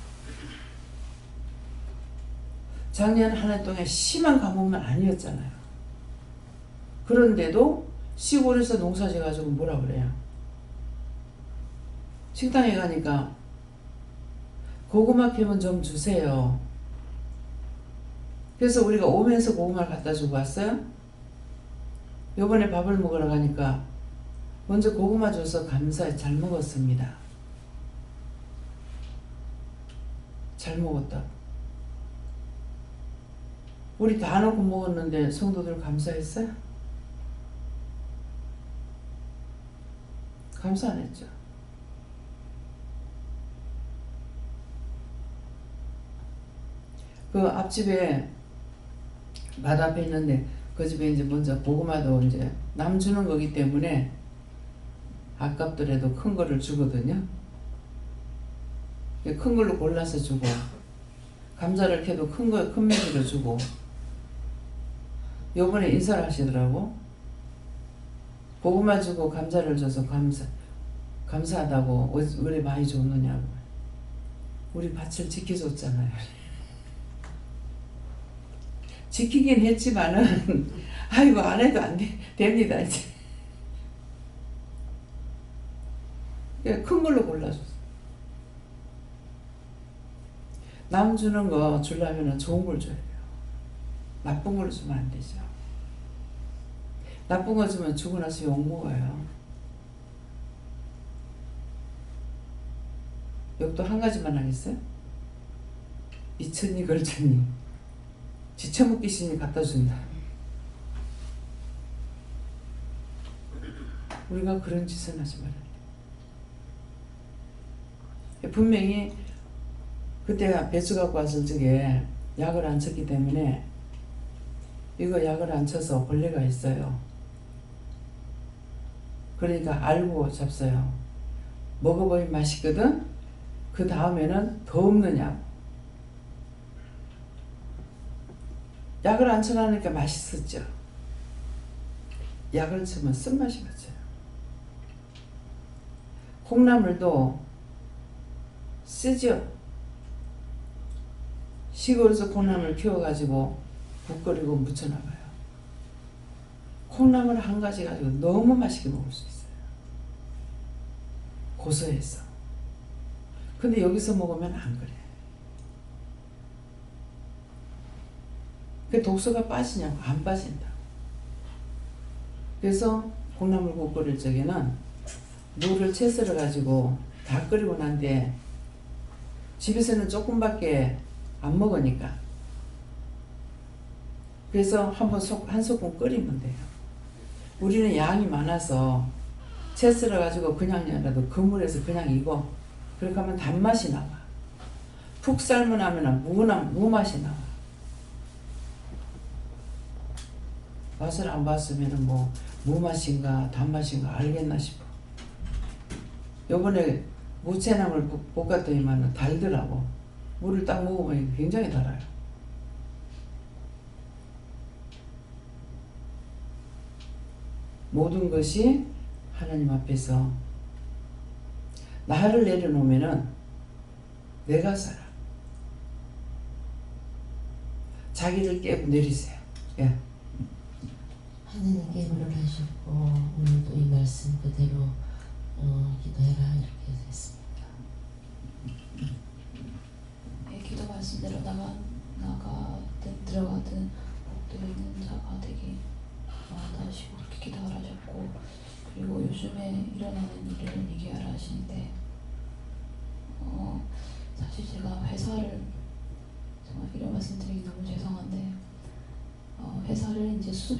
작년 한 해 동안 심한 가뭄은 아니었잖아요. 그런데도 시골에서 농사 지어가지고 뭐라 그래요? 식당에 가니까 고구마 캐면 좀 주세요. 그래서 우리가 오면서 고구마를 갖다 주고 왔어요. 요번에 밥을 먹으러 가니까 먼저 고구마 줘서 감사해. 잘 먹었습니다. 잘 먹었다. 우리 다 넣고 먹었는데 성도들 감사했어요? 감사 안 했죠. 그 앞집에 밭 앞에 있는데 그 집에 이제 먼저 고구마도 이제 남 주는 거기 때문에 아깝더라도 큰 거를 주거든요. 큰 걸로 골라서 주고 감자를 캐도 큰 매기로 주고. 요번에 인사를 하시더라고. 고구마 주고 감자를 줘서 감사하다고 왜 많이 줬느냐고. 우리 밭을 지켜줬잖아요. 지키긴 했지만은 아이고 안 해도 안 됩니다 이제. 큰 걸로 골라줬어. 남 주는 거 주려면 좋은 걸 줘야 돼요. 나쁜 걸 주면 안 되죠. 나쁜 거 주면 주고 나서 욕먹어요. 욕도 한 가지만 하겠어요? 이천이 걸쳤니 지쳐먹기 신이 갖다 준다. 우리가 그런 짓은 하지 말아야 돼. 분명히 그때 배수 갖고 왔을 적에 약을 안 쳤기 때문에 이거 약을 안 쳐서 벌레가 있어요. 그러니까 알고 잡숴요. 먹어보면 맛있거든. 그 다음에는 더 없는 약. 약을 안 쳐놓으니까 맛있었죠. 약을 치면 쓴맛이 맞아요. 콩나물도 쓰죠. 시골에서 콩나물 키워가지고 국 끓이고 무쳐나가요. 콩나물 한 가지 가지고 너무 맛있게 먹을 수 있어요. 고소해서. 근데 여기서 먹으면 안 그래. 그 독소가 빠지냐고. 안 빠진다. 그래서 콩나물국 끓일 적에는 물을 채 썰어 가지고 다 끓이고 난 뒤에 집에서는 조금밖에 안 먹으니까 그래서 한 소끔 끓이면 돼요. 우리는 양이 많아서 채 썰어 가지고 그냥 놔도 그 물에서 그냥 익어. 그렇게 하면 단맛이 나와. 푹 삶은 하면 무 맛이 나와. 맛을 안 봤으면 뭐 무맛인가 단맛인가 알겠나 싶어. 요번에 무채나물 볶았더니만 달더라고. 물을 딱 먹어보니까 굉장히 달아요. 모든 것이 하나님 앞에서 나를 내려놓으면은 내가 살아. 자기를 깨고 내리세요. 예. 하느님께 물러나셨고 오늘도 이 말씀 그대로 기도해라 이렇게 됐습니다. 예, 기도 말씀대로 들어가든 복되어 있는 자가 되게 하시고 그렇게 기도를 하셨고, 그리고 요즘에 일어나는 일을 얘기하라 하시는데 사실 제가 회사를 정말 이런 말씀드리기 너무 죄송한데 회사를 이제 수습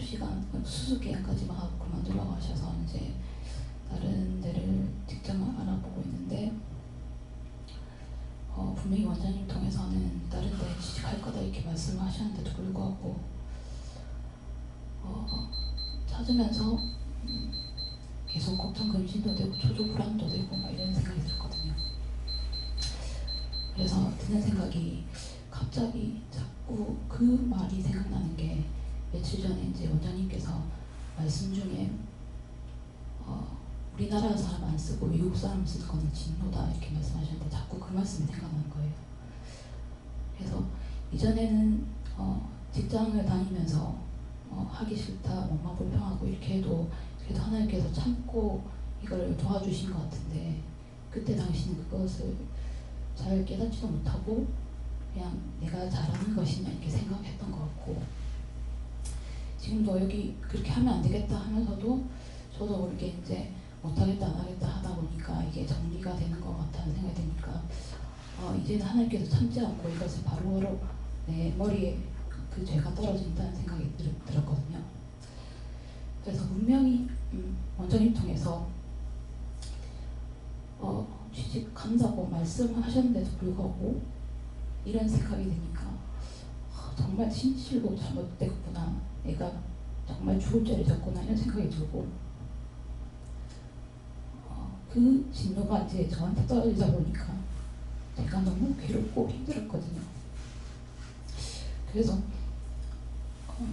기간까지만 하고 그만두라고 하셔서 이제 다른 데를 직장을 알아보고 있는데 분명히 원장님 통해서는 다른 데 취직할 거다 이렇게 말씀을 하셨는데도 불구하고 찾으면서 계속 걱정 근심도 되고 초조 불안도 되고 막 이런 생각이 들었거든요. 그래서 드는 생각이 갑자기 자꾸 그 말이 생각나는 게, 며칠 전에 이제 원장님께서 말씀 중에 우리나라 사람 안 쓰고 외국 사람 쓸 거는 진노다 이렇게 말씀하셨는데 자꾸 그 말씀이 생각나는 거예요. 그래서 이전에는 직장을 다니면서 하기 싫다, 엄마 불평하고 이렇게 해도 그래도 하나님께서 참고 이걸 도와주신 것 같은데, 그때 당시는 그것을 잘 깨닫지도 못하고 그냥 내가 잘하는 것이냐 이렇게 생각했던 것 같고, 지금도 여기 그렇게 하면 안 되겠다 하면서도 저도 모르게 이제 못하겠다 안 하겠다 하다 보니까 이게 정리가 되는 것 같다는 생각이 드니까 이제는 하나님께서 참지 않고 이것을 바로 내 머리에 그 죄가 떨어진다는 생각이 들었거든요. 그래서 분명히 원장님 통해서 취직한다고 말씀하셨는데도 불구하고 이런 생각이 드니까 정말 진실로 잘못됐구나, 내가 정말 죽을 죄를 졌구나 이런 생각이 들고, 그 진노가 이제 저한테 떨어지다 보니까 제가 너무 괴롭고 힘들었거든요. 그래서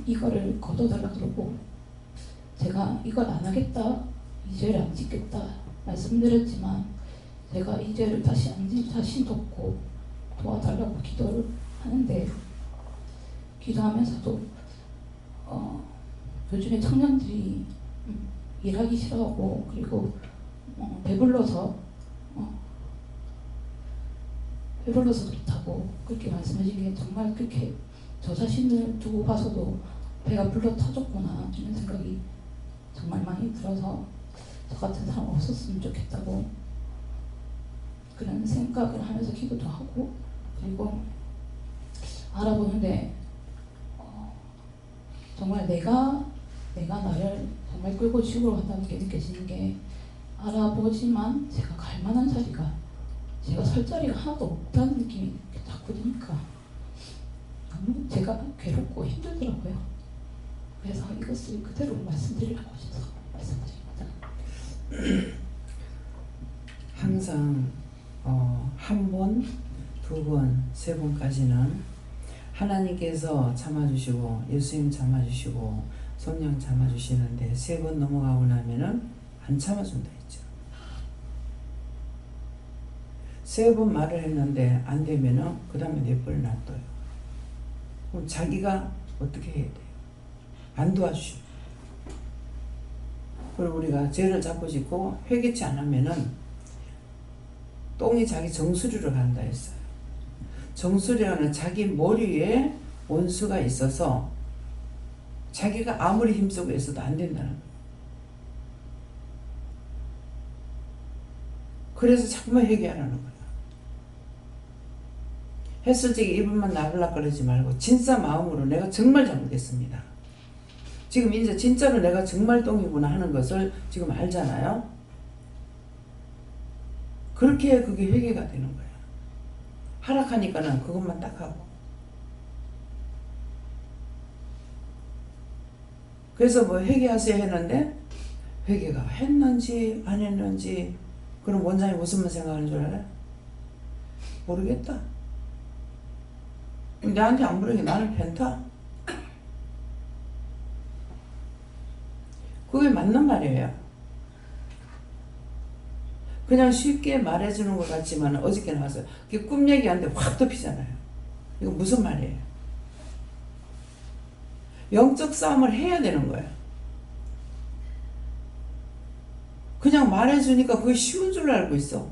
이거를 거둬달라 그러고, 제가 이걸 안 하겠다, 이 죄를 안 짓겠다 말씀드렸지만 제가 이 죄를 다시 안 질 자신도 없고 도와달라고 기도를 하는데, 기도하면서도 요즘에 청년들이 일하기 싫어하고 그리고 배불러서 그렇다고 그렇게 말씀하신 게 정말 그렇게 저 자신을 두고 봐서도 배가 불러 터졌구나 이런 생각이 정말 많이 들어서 저 같은 사람 없었으면 좋겠다고 그런 생각을 하면서 기도도 하고, 그리고 알아보는데 정말 내가 나를 정말 끌고 지구로 간다는 게 느껴지는 게, 알아보지만 제가 갈 만한 자리가, 제가 설 자리가 하나도 없다는 느낌이 자꾸 드니까 너무 제가 괴롭고 힘들더라고요. 그래서 이것을 그대로 말씀드리려고 하셔서 말씀드립니다. 항상 한 번, 두 번, 세 번까지는 하나님께서 참아주시고 예수님 참아주시고 성령 참아주시는데, 세 번 넘어가고 나면은 안 참아준다 했죠. 세 번 말을 했는데 안 되면은 그 다음에 네 번을 놔둬요. 그럼 자기가 어떻게 해야 돼요? 안 도와주시고. 그리고 우리가 죄를 자꾸 짓고 회개치 않으면은 똥이 자기 정수리로 간다 했어요. 정수리는 자기 머리에 원수가 있어서 자기가 아무리 힘쓰고 있어도 안 된다는 거예요. 그래서 자꾸만 회개하라는 거예요. 했을 적에 입으만 나불락 거리지 말고 진짜 마음으로 내가 정말 잘못했습니다. 지금 이제 진짜로 내가 정말 똥이구나 하는 것을 지금 알잖아요. 그렇게 그게 회개가 되는 거예요. 하락하니까는 그것만 딱 하고. 그래서 뭐 회개하세요 했는데 회개가 했는지 안 했는지 그럼 원장이 무슨 생각하는 줄 알아요? 모르겠다. 나한테 안 부르게 나를 편타? 그게 맞는 말이에요. 그냥 쉽게 말해주는 것 같지만 어저께 나왔어요. 그게 꿈 얘기하는데 확 덮이잖아요. 이거 무슨 말이에요? 영적 싸움을 해야 되는 거야. 그냥 말해주니까 그게 쉬운 줄 알고 있어.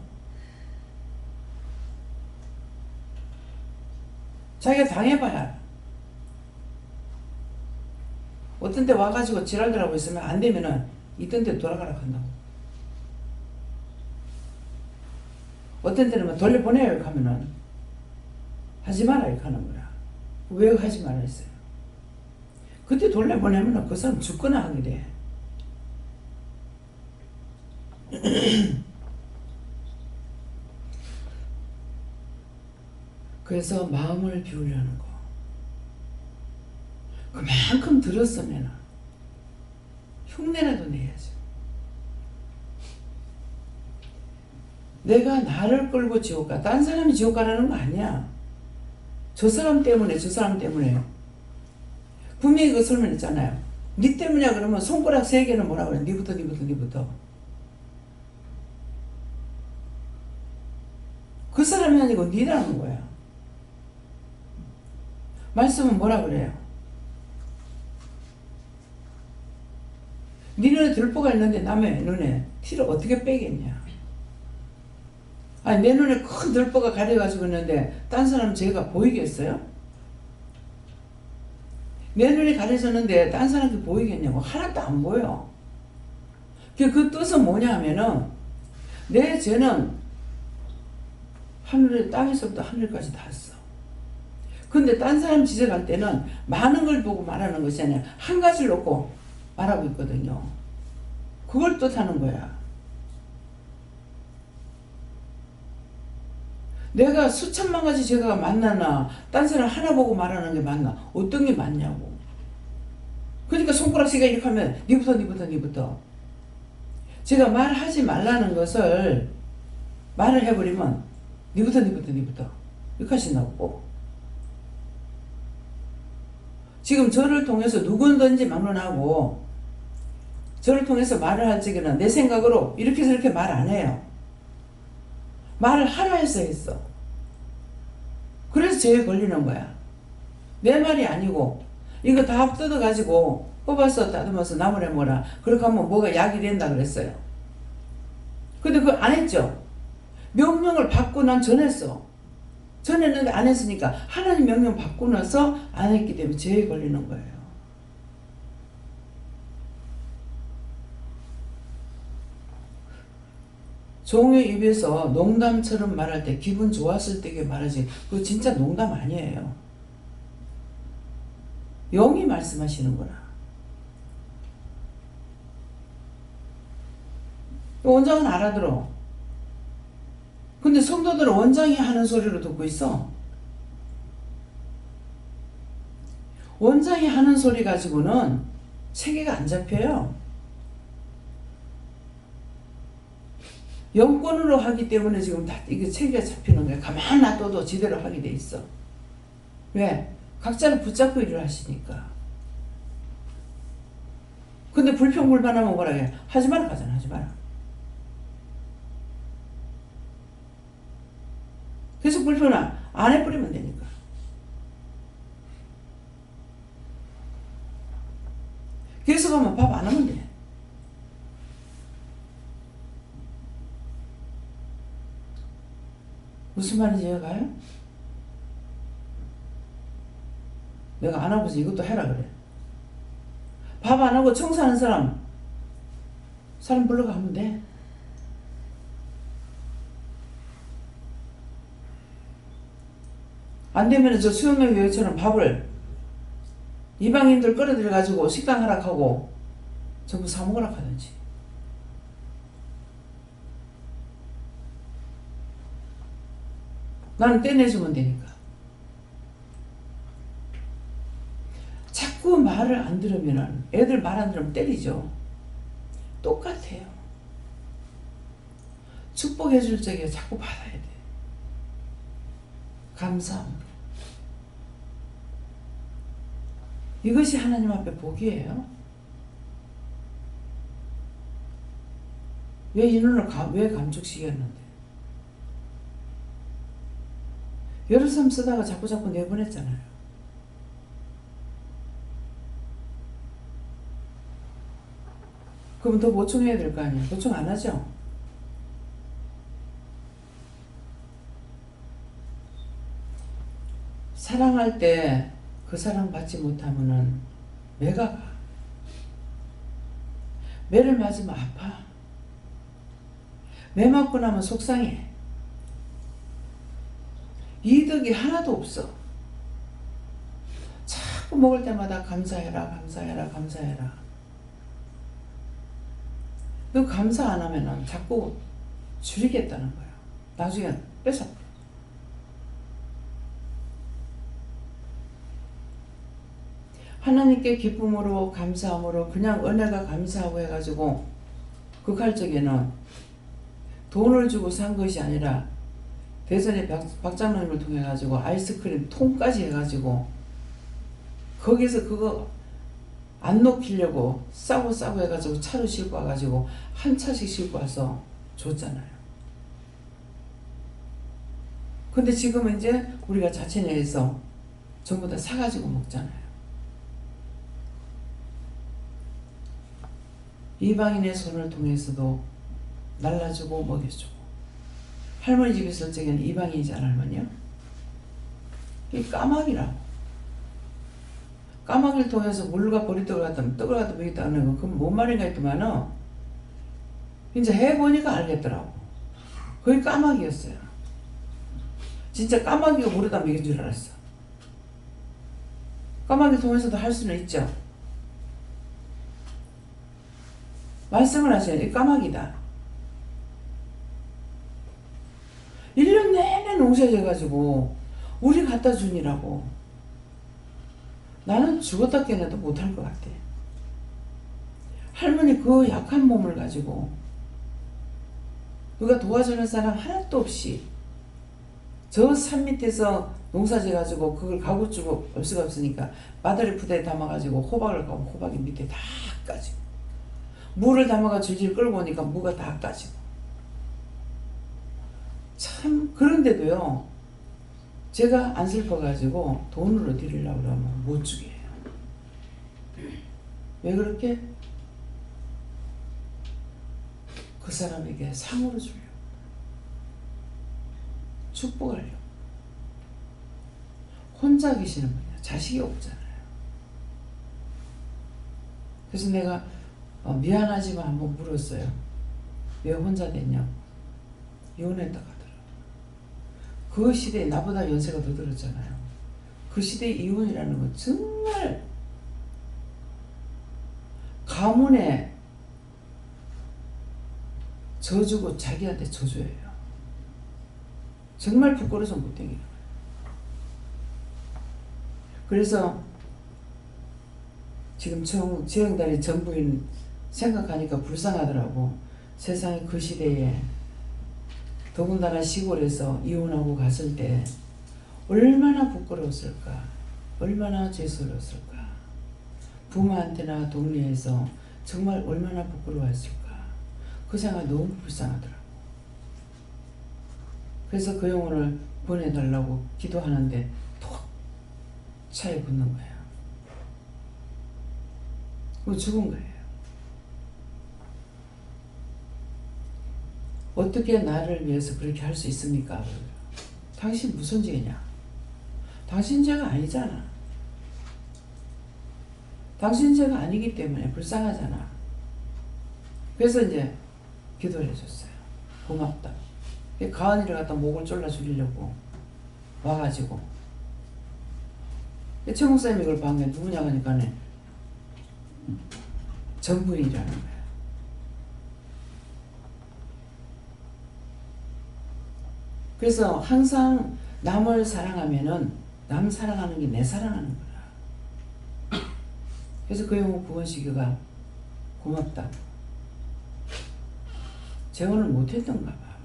자기가 당해봐야 알아. 어떤 데 와가지고 지랄들 하고 있으면 안 되면은 있던 데 돌아가라 한다고. 어떤 때는 막 돌려보내요 이렇게 하면은 하지 마라 이렇게 하는 거야. 왜 하지 마라 했어요. 그때 돌려보내면은 그 사람 죽거나 하게 돼. 그래서 마음을 비우려는 거. 그만큼 들었으면 흉내라도 내야죠. 내가 나를 끌고 지옥 가. 딴 사람이 지옥 가라는 거 아니야. 저 사람 때문에 저 사람 때문에. 분명히 그 설명했잖아요. 니 때문이야 그러면 손가락 3개는 뭐라 그래. 니부터 니부터 니부터. 그 사람이 아니고 니라는 거야. 말씀은 뭐라 그래요? 니 눈에 들보가 있는데 남의 눈에 티를 어떻게 빼겠냐. 아니 내 눈에 큰 들보가 가려가지고 있는데 딴 사람 제가 보이겠어요? 내 눈이 가려졌는데 딴 사람한테 보이겠냐고. 하나도 안 보여. 그 뜻은 뭐냐 하면은 내 죄는 하늘에 땅에서부터 하늘까지 닿았어. 근데 딴 사람 지적할 때는 많은 걸 보고 말하는 것이 아니라 한 가지를 놓고 말하고 있거든요. 그걸 뜻하는 거야. 내가 수천만 가지 죄가 맞나나 딴 사람 하나 보고 말하는 게 맞나? 어떤 게 맞냐고. 그러니까 손가락 씨가 이렇게 하면 니부터 니부터 니부터. 제가 말하지 말라는 것을 말을 해버리면 니부터 니부터 니부터 이렇게 하신다고. 지금 저를 통해서 누구든지 막론하고 저를 통해서 말을 할 적에는 내 생각으로 이렇게 해서 이렇게 말 안 해요. 말을 하라 해서 했어. 그래서 죄에 걸리는 거야. 내 말이 아니고 이거 다 뜯어가지고 뽑아서 다듬어서 나무래 뭐라 그렇게 하면 뭐가 약이 된다 그랬어요. 근데 그거 안 했죠. 명령을 받고 난 전했어. 전했는데 안 했으니까 하나님 명령 받고 나서 안 했기 때문에 죄에 걸리는 거예요. 종의 입에서 농담처럼 말할 때 기분 좋았을 때 말하지 그거 진짜 농담 아니에요. 영이 말씀하시는구나. 원장은 알아들어. 근데 성도들은 원장이 하는 소리로 듣고 있어. 원장이 하는 소리 가지고는 체계가 안 잡혀요. 영권으로 하기 때문에 지금 다 이게 체계가 잡히는 거야. 가만 놔둬도 제대로 하게 돼 있어. 왜? 각자를 붙잡고 일을 하시니까. 근데 불평불만하면 뭐라 해? 하지 마라 하잖아. 하지 마라. 계속 불평을 안 해버리면 되니까. 계속 하면 밥 안 하면 돼. 무슨 말인지 이해가요? 내가 안 하고서 이것도 해라 그래. 밥 안 하고 청소하는 사람 불러가 하면 돼. 안 되면 저 수영령 교회처럼 밥을 이방인들 끌어들여 가지고 식당 하락하고 전부 사 먹으라 하든지. 나는 떼내주면 되니까. 자꾸 말을 안 들으면 애들 말 안 들으면 때리죠. 똑같아요. 축복해 줄 적에 자꾸 받아야 돼. 감사함으로. 이것이 하나님 앞에 복이에요. 왜 인원을 왜 감축시켰는데? 여러 사람 쓰다가 자꾸 내보냈잖아요. 그럼 더 보충해야 될 거 아니에요? 보충 안 하죠? 사랑할 때 그 사랑 받지 못하면은 매가 가. 매를 맞으면 아파. 매 맞고 나면 속상해. 이득이 하나도 없어. 자꾸 먹을 때마다 감사해라, 감사해라, 감사해라. 너 감사 안 하면은 자꾸 줄이겠다는 거야. 나중에 뺏어. 하나님께 기쁨으로 감사함으로 그냥 은혜가 감사하고 해가지고 극할 적에는 돈을 주고 산 것이 아니라 대전의 박장로님을 통해 가지고 아이스크림 통까지 해가지고 거기서 그거 안 녹이려고 싸고 해가지고 차로 싣고 와가지고 한 차씩 싣고 와서 줬잖아요. 근데 지금은 이제 우리가 자체내에서 전부 다 사가지고 먹잖아요. 이방인의 손을 통해서도 날라주고 먹여주고. 할머니 집에 있을 적에는 이방인이잖아, 할머니요. 이 까마귀라고. 까마귀를 통해서 물과 보리떡을 갖다 먹였다는 건 그건 뭔 말인가 했더만은 이제 해보니까 알겠더라고. 그게 까마귀였어요. 진짜 까마귀가 물에다 먹인 줄 알았어. 까마귀 통해서도 할 수는 있죠. 말씀을 하셔야 돼. 까마귀다. 1년 내내 농사져가지고 우리 갖다 주니라고. 나는 죽었다 깨어나도 못할 것 같아. 할머니 그 약한 몸을 가지고 누가 도와주는 사람 하나도 없이 저 산 밑에서 농사져가지고 그걸 가구 주고 올 수가 없으니까 마다리 부대에 담아가지고 호박을 가면 호박이 밑에 다 까지고 무를 담아가 줄줄 끌고 오니까 무가 다 까지고. 참 그런데도요 제가 안 슬퍼가지고 돈으로 드리려고 그러면 못 주게 해요. 왜 그렇게? 그 사람에게 상으로 주려고, 축복하려고. 혼자 계시는 분이야. 자식이 없잖아요. 그래서 내가 미안하지만 한번 물었어요. 왜 혼자 됐냐고. 이혼했다 하더라고. 그 시대에 나보다 연세가 더 들었잖아요. 그 시대에 이혼이라는 건 정말 가문의 저주고 자기한테 저주예요. 정말 부끄러워서 못 댕겨요. 그래서 지금 지영달이 전부인 생각하니까 불쌍하더라고. 세상에 그 시대에 더군다나 시골에서 이혼하고 갔을 때 얼마나 부끄러웠을까, 얼마나 죄스러웠을까, 부모한테나 동네에서 정말 얼마나 부끄러워했을까. 그 생각 너무 불쌍하더라고. 그래서 그 영혼을 보내달라고 기도하는데 톡 차에 붙는 거야. 그거 죽은 거예요. 어떻게 나를 위해서 그렇게 할 수 있습니까? 당신 무슨 죄냐? 당신 죄가 아니잖아. 당신 죄가 아니기 때문에 불쌍하잖아. 그래서 이제 기도를 해줬어요. 고맙다. 가은이를 갖다 목을 졸라 죽이려고 와가지고 최 목사님이 이걸 본 게 누구냐고 하니까 전부인이라는 거야. 그래서 항상 남을 사랑하면은 남 사랑하는 게 내 사랑하는 거야. 그래서 그 영혼 구원시교가 고맙다. 재혼을 못했던가 봐.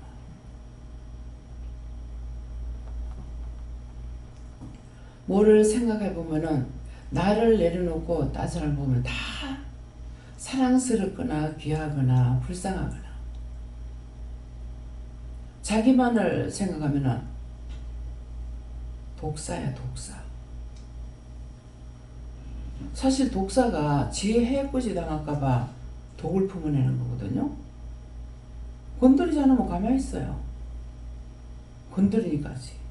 뭐를 생각해 보면은 나를 내려놓고 딴 사람 보면 다 사랑스럽거나 귀하거나 불쌍하거나 자기만을 생각하면은 독사야 독사. 사실 독사가 지 해코지 당할까봐 독을 품어내는 거거든요. 건드리지 않으면 가만히 있어요. 건드리니까지.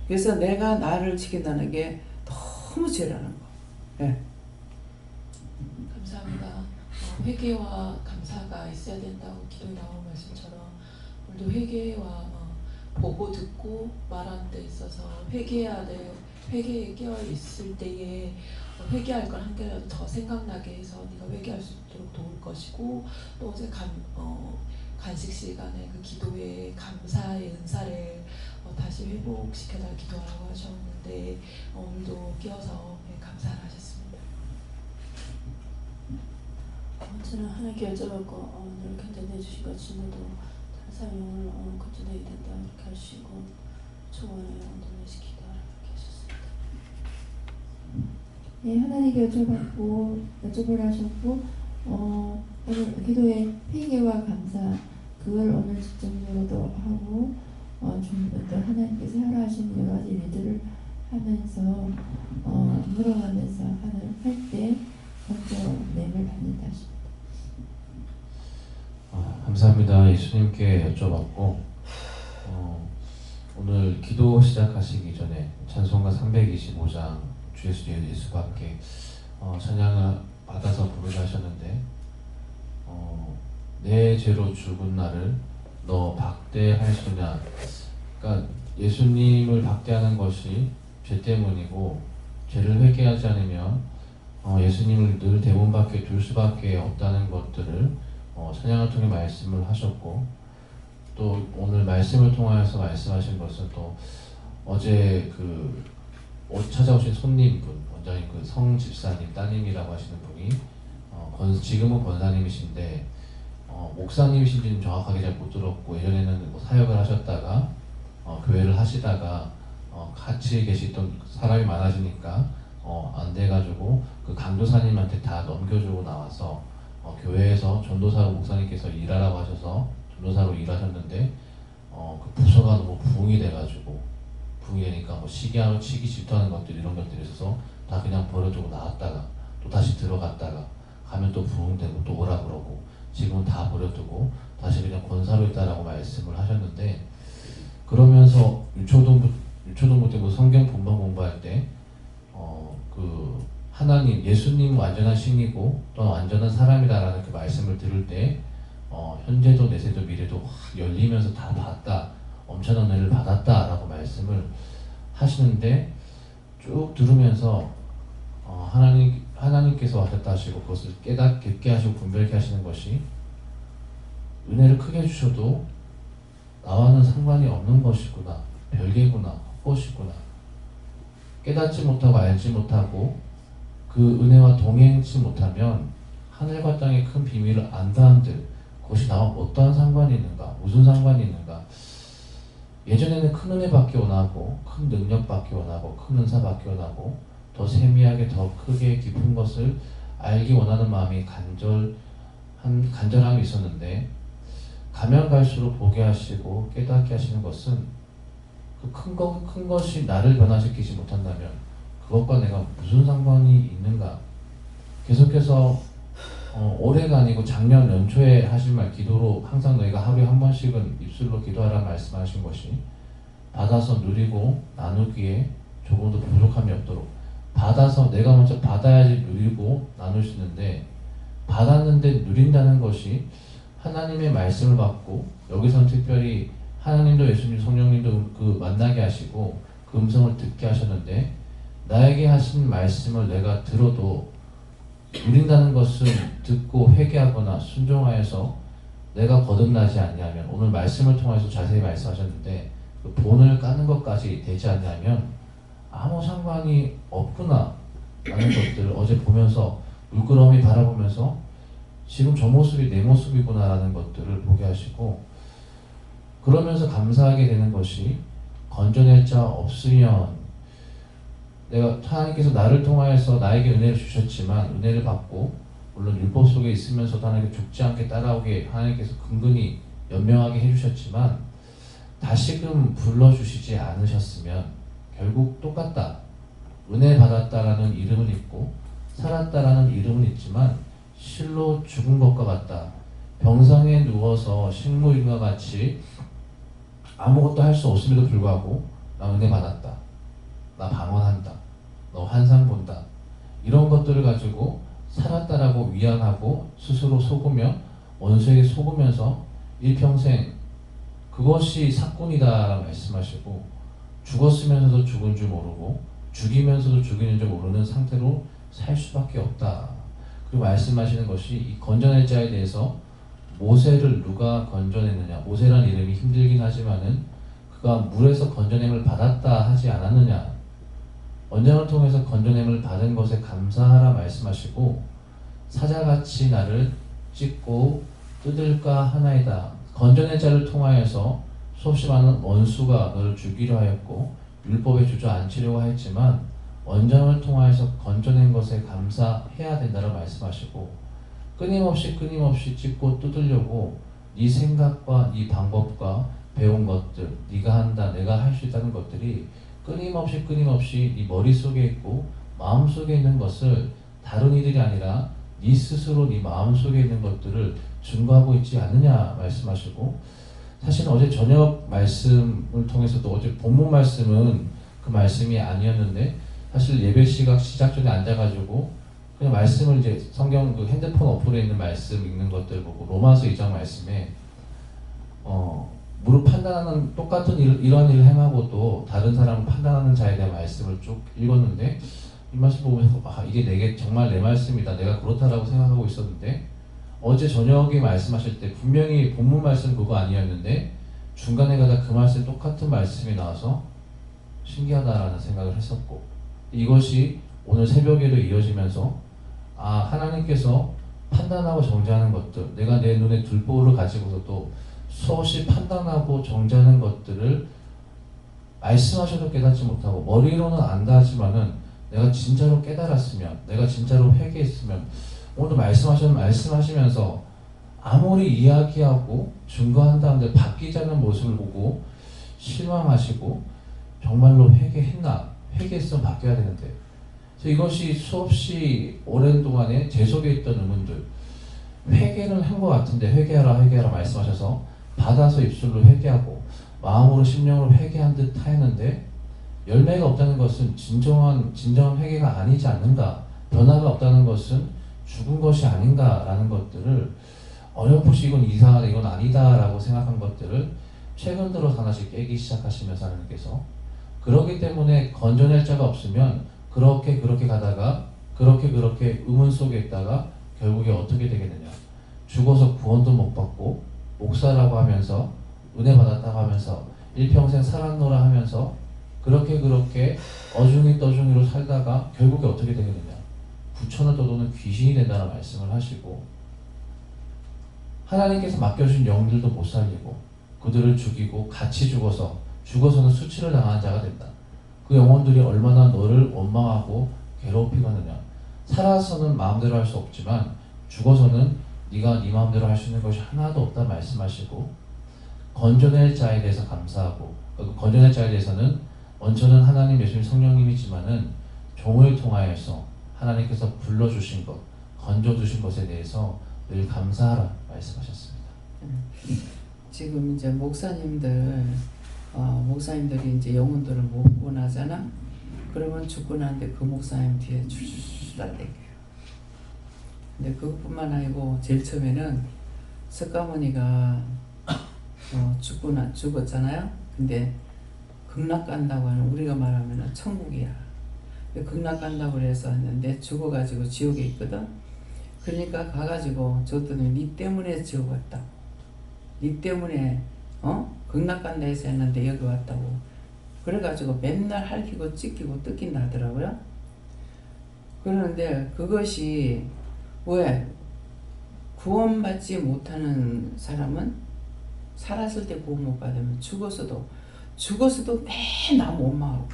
그래서 내가 나를 지킨다는 게 너무 죄라는 거. 네. 감사합니다. 회개와 감사가 있어야 된다고 기도에 나온 말씀처럼 오늘도 회개와 보고 듣고 말하는 데 있어서 회개에 깨어 있을 때에 회개할 걸 한 개라도 더 생각나게 해서 네가 회개할 수 있도록 도울 것이고 또 어제 간식 시간에 그 기도의 감사의 은사를 다시 회복시켜달라 기도하라고 하셨는데 오늘도 깨어서 감사를 하셨습니다. 저는 하나님께 여쭤봤고 늘 견뎌내 주신 것 진노도 다른 사명을 건져내야 된다 이렇게 하시고 초원에 온전해시키다 이렇게 하셨습니다. 네, 하나님께 여쭤보라 하셨고 오늘 기도의 회개와 감사 그걸 오늘 집중적으로도 하고 좀 또 하나님께서 하라 하시는 여러 가지 일들을 하면서 물어가면서 할 때 건져냄을 받는다 하십니다. 감사합니다. 예수님께 여쭤봤고 오늘 기도 시작하시기 전에 찬송가 325장 주 예수 예수밖에 찬양을 받아서 부르게 하셨는데 내 죄로 죽은 나를 너 박대할수냐. 그러니까 예수님을 박대하는 것이 죄 때문이고 죄를 회개하지 않으면 예수님을 늘 대문 밖에 둘 수밖에 없다는 것들을 찬양을 통해 말씀을 하셨고 또 오늘 말씀을 통하여서 말씀하신 것은 또 어제 찾아오신 손님분 원장님 성 집사님 따님이라고 하시는 분이 지금은 권사님이신데 목사님이신지는 정확하게 잘 못 들었고 예전에는 사역을 하셨다가 교회를 하시다가 같이 계시던 사람이 많아지니까 안 돼가지고 그 강도사님한테 다 넘겨주고 나와서 교회에서 전도사로 목사님께서 일하라고 하셔서 전도사로 일하셨는데 그 부서가 너무 부흥이 돼가지고 부흥이 되니까 시기 질투하는 것들 이런 것들이 있어서 다 그냥 버려두고 나왔다가 또 다시 들어갔다가 가면 또 부흥되고 또 오라 그러고 지금은 다 버려두고 다시 그냥 권사로 있다라고 말씀을 하셨는데 그러면서 유초동부 때 성경 본방 공부할 때 하나님 예수님은 완전한 신이고 또는 완전한 사람이다라는 그 말씀을 들을 때 현재도 내세도 미래도 확 열리면서 다 봤다 엄청난 은혜를 받았다라고 말씀을 하시는데 쭉 들으면서 하나님께서 하셨다 하시고 그것을 깨닫게 하시고 분별케 하시는 것이 은혜를 크게 주셔도 나와는 상관이 없는 것이구나 별개구나 헛것이구나 깨닫지 못하고 알지 못하고 그 은혜와 동행치 못하면 하늘과 땅의 큰 비밀을 안다 한들 그것이 나와 어떠한 상관이 있는가 무슨 상관이 있는가 예전에는 큰 은혜밖에 원하고 큰 능력밖에 원하고 큰 은사밖에 원하고 더 세미하게 더 크게 깊은 것을 알기 원하는 마음이 간절함이 있었는데 가면 갈수록 보게 하시고 깨닫게 하시는 것은 그 큰 것이 나를 변화시키지 못한다면 그것과 내가 무슨 상관이 있는가 계속해서 올해가 아니고 작년 연초에 하신 말 기도로 항상 너희가 하루에 한 번씩은 입술로 기도하라 말씀하신 것이 받아서 누리고 나누기에 조금도 부족함이 없도록 받아서 내가 먼저 받아야지 누리고 나눌 수 있는데 받았는데 누린다는 것이 하나님의 말씀을 받고 여기서는 특별히 하나님도 예수님 성령님도 그 만나게 하시고 그 음성을 듣게 하셨는데 나에게 하신 말씀을 내가 들어도 누린다는 것은 듣고 회개하거나 순종하여서 내가 거듭나지 않냐면 오늘 말씀을 통해서 자세히 말씀하셨는데 그 본을 까는 것까지 되지 않냐면 아무 상관이 없구나 라는 것들을 어제 보면서 물끄러미 바라보면서 지금 저 모습이 내 모습이구나 라는 것들을 보게 하시고 그러면서 감사하게 되는 것이 건져낼 자 없으면 내가 하나님께서 나를 통하여서 나에게 은혜를 주셨지만 은혜를 받고 물론 율법 속에 있으면서도 하나님께 죽지 않게 따라오게 하나님께서 근근히 연명하게 해주셨지만 다시금 불러주시지 않으셨으면 결국 똑같다. 은혜 받았다라는 이름은 있고 살았다라는 이름은 있지만 실로 죽은 것과 같다. 병상에 누워서 식물인과 같이 아무것도 할 수 없음에도 불구하고 나 은혜 받았다. 나 방언한다. 너 환상 본다. 이런 것들을 가지고 살았다라고 위안하고 스스로 속으며 원수에게 속으면서 일평생 그것이 사건이다라고 말씀하시고 죽었으면서도 죽은 줄 모르고 죽이면서도 죽이는 줄 모르는 상태로 살 수밖에 없다. 그리고 말씀하시는 것이 이 건져낼 자에 대해서 모세를 누가 건져냈느냐. 모세라는 이름이 힘들긴 하지만은 그가 물에서 건져냄을 받았다 하지 않았느냐. 언장을 통해서 건져냄을 받은 것에 감사하라 말씀하시고 사자같이 나를 찢고 뜯을까 하나이다. 건져낼 자를 통하여서 수없이 많은 원수가 너를 죽이려 하였고 율법에 주저앉히려고 했지만 원장을 통하여서 건져낸 것에 감사해야 된다고 말씀하시고 끊임없이 찢고 뜯으려고 네 생각과 네 방법과 배운 것들, 네가 한다, 내가 할 수 있다는 것들이 끊임없이 네 머릿속에 있고 마음속에 있는 것을 다른 이들이 아니라 네 스스로 네 마음속에 있는 것들을 증거하고 있지 않느냐 말씀하시고 사실 어제 저녁 말씀을 통해서도 어제 본문 말씀은 그 말씀이 아니었는데 사실 예배 시작 전에 앉아가지고 그냥 말씀을 이제 성경 그 핸드폰 어플에 있는 말씀 읽는 것들 보고 로마서 2장 말씀에 무릇 판단하는 똑같은 이런 일을 행하고도 다른 사람을 판단하는 자에 대한 말씀을 쭉 읽었는데 이 말씀 보면서 이게 내게 정말 내 말씀이다. 내가 그렇다라고 생각하고 있었는데 어제 저녁에 말씀하실 때 분명히 본문 말씀 그거 아니었는데 중간에 가다 그 말씀 똑같은 말씀이 나와서 신기하다라는 생각을 했었고 이것이 오늘 새벽에도 이어지면서 하나님께서 판단하고 정죄하는 것들 내가 내 눈에 들보를 가지고서도 수없이 판단하고 정죄하는 것들을 말씀하셔도 깨닫지 못하고 머리로는 안다 하지만은 내가 진짜로 깨달았으면 내가 진짜로 회개했으면 오늘도 말씀하시면서 아무리 이야기하고 증거한다는데 바뀌지 않는 모습을 보고 실망하시고 정말로 회개했으면 바뀌어야 되는데 그래서 이것이 수없이 오랜 동안에 제 속에 있던 의문들 회개는 한 것 같은데 회개하라 말씀하셔서 받아서 입술로 회개하고 마음으로 심령으로 회개한 듯 하였는데 열매가 없다는 것은 진정한 회개가 아니지 않는가 변화가 없다는 것은 죽은 것이 아닌가라는 것들을 어렴풋이 이건 이상하다 이건 아니다라고 생각한 것들을 최근 들어서 하나씩 깨기 시작하시면서 하나님께서 그러기 때문에 건져낼 자가 없으면 그렇게 가다가 그렇게 의문 속에 있다가 결국에 어떻게 되겠느냐 죽어서 구원도 못 받고 목사라고 하면서 은혜 받았다고 하면서 일평생 살았노라 하면서 그렇게 어중이 떠중이로 살다가 결국에 어떻게 되겠느냐 부천을 떠도는 귀신이 된다는 말씀을 하시고 하나님께서 맡겨주신 영들도 못 살리고 그들을 죽이고 같이 죽어서는 수치를 당한 자가 된다. 그 영혼들이 얼마나 너를 원망하고 괴롭히거느냐. 살아서는 마음대로 할 수 없지만 죽어서는 네가 네 마음대로 할 수 있는 것이 하나도 없다 말씀하시고 건져낼 자에 대해서 감사하고 그 건져낼 자에 대해서는 원천은 하나님 예수님 성령님이지만은 종을 통하여서 하나님께서 불러주신 것 건져주신 것에 대해서 늘 감사하라 말씀하셨습니다. 지금 이제 목사님들이 이제 영혼들을 못 구원하잖아. 그러면 죽고 나는데 그 목사님 뒤에 출출출출 땡겨요. 근데 그것뿐만 아니고 제일 처음에는 석가모니가 죽었잖아요. 근데 극락 간다고 하는 우리가 말하면 천국이야. 극락 간다고 그래서 했는데 죽어가지고 지옥에 있거든. 그러니까 가가지고 줬더니 니 때문에 지옥 왔다고. 니 때문에 극락 간다 해서 했는데 여기 왔다고. 그래가지고 맨날 핥히고 찢기고 뜯긴다 하더라고요. 그런데 그것이 왜 구원받지 못하는 사람은 살았을 때 구원 못 받으면 죽어서도 죽어서도 맨날 원망하고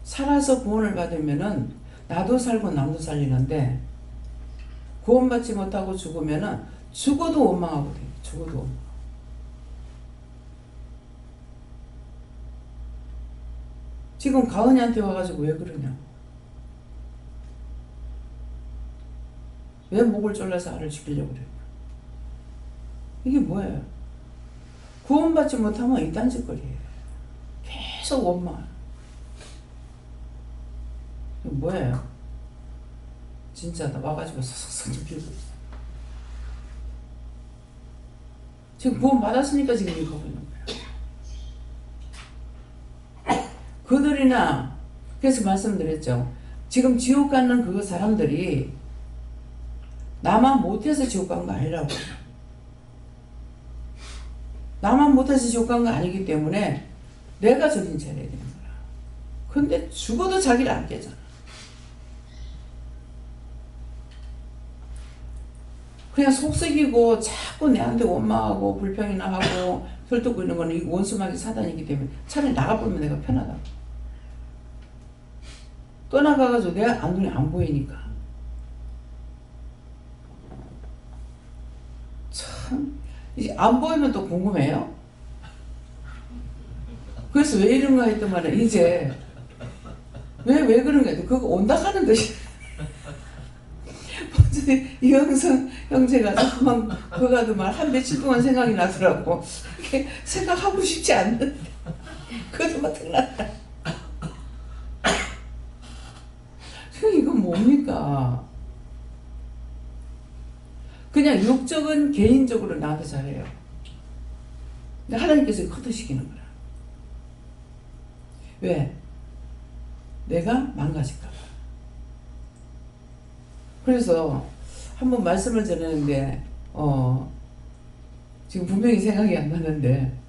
살아서 구원을 받으면은 나도 살고 남도 살리는데 구원받지 못하고 죽으면은 죽어도 원망하고 돼. 죽어도 원망. 지금 가은이한테 와가지고 왜 그러냐? 왜 목을 졸라서 알을 죽이려고 그래? 이게 뭐예요? 구원받지 못하면 이딴 짓거리예요. 계속 원망. 이거 뭐예요? 진짜 나 와가지고 석석석 죽이고 있어. 지금 구원 받았으니까 지금 이거 하고 있는 거예요. 그들이나 그래서 말씀드렸죠. 지금 지옥 가는 그 사람들이 나만 못해서 지옥 간 거 아니라고. 나만 못해서 지옥 간 거 아니기 때문에 내가 적인 죄를 해야 되는 거야. 근데 죽어도 자기를 안 깨잖아. 그냥 속썩이고 자꾸 내한테 원망하고 불평이나 하고 설득고 있는 거는 이 원수막이 사단이기 때문에 차라리 나가보면 내가 편하다. 떠나가가지고 내가 눈에 안 보이니까. 참, 이제 안 보이면 또 궁금해요. 그래서 왜 이런가 했더만 이제 왜 그런가 했더니 그거 온다 하는 것이 이영선 형제가 조금만 그거가 한 며칠 동안 생각이 나더라고. 이렇게 생각하고 싶지 않는데 그것도 막 들났다. 이건 뭡니까? 그냥 육적은 개인적으로 나한테 잘해요. 근데 하나님께서 커트시키는 거야. 왜? 내가 망가질까 봐. 그래서 한번 말씀을 전했는데 지금 분명히 생각이 안 나는데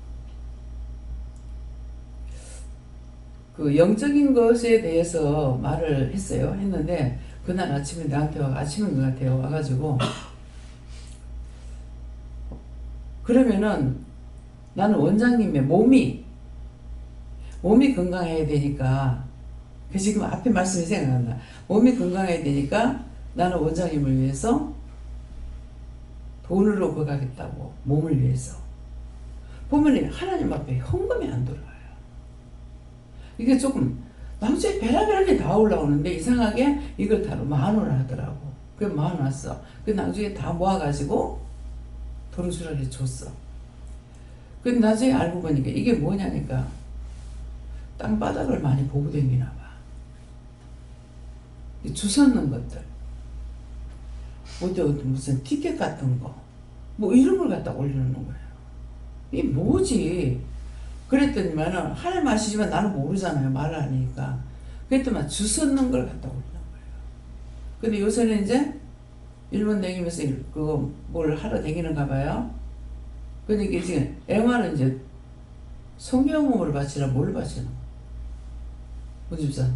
그 영적인 것에 대해서 말을 했는데 그날 아침에 나한테 아침인 것 같아요. 와가지고 그러면은 나는 원장님의 몸이 건강해야 되니까 그 지금 앞에 말씀이 생각난다. 몸이 건강해야 되니까 나는 원장님을 위해서 돈으로 그가겠다고 몸을 위해서 보면 하나님 앞에 헌금이 안 들어와요. 이게 조금 나중에 베라베라게 다 올라오는데 이상하게 이걸 다 10,000원을 하더라고. 그게 10,000원 왔어. 그 나중에 다 모아가지고 도루수라게 줬어. 근데 나중에 알고 보니까 이게 뭐냐니까 땅바닥을 많이 보고 다니나 봐. 주웠는 것들. 무슨 티켓 같은 거. 뭐 이런 걸 갖다 올려놓는 거예요. 이게 뭐지? 그랬더니만은 하나님 아시지만 나는 모르잖아요. 말을 안 하니까. 그랬더니 주웠는 걸 갖다 올리는 거예요. 근데 요새는 이제 일본 다니면서 그거 뭘 하러 다니는가 봐요. 근데 이게 지금 앵화는 이제 성경음을 바치나 뭘 바치나? 무집사.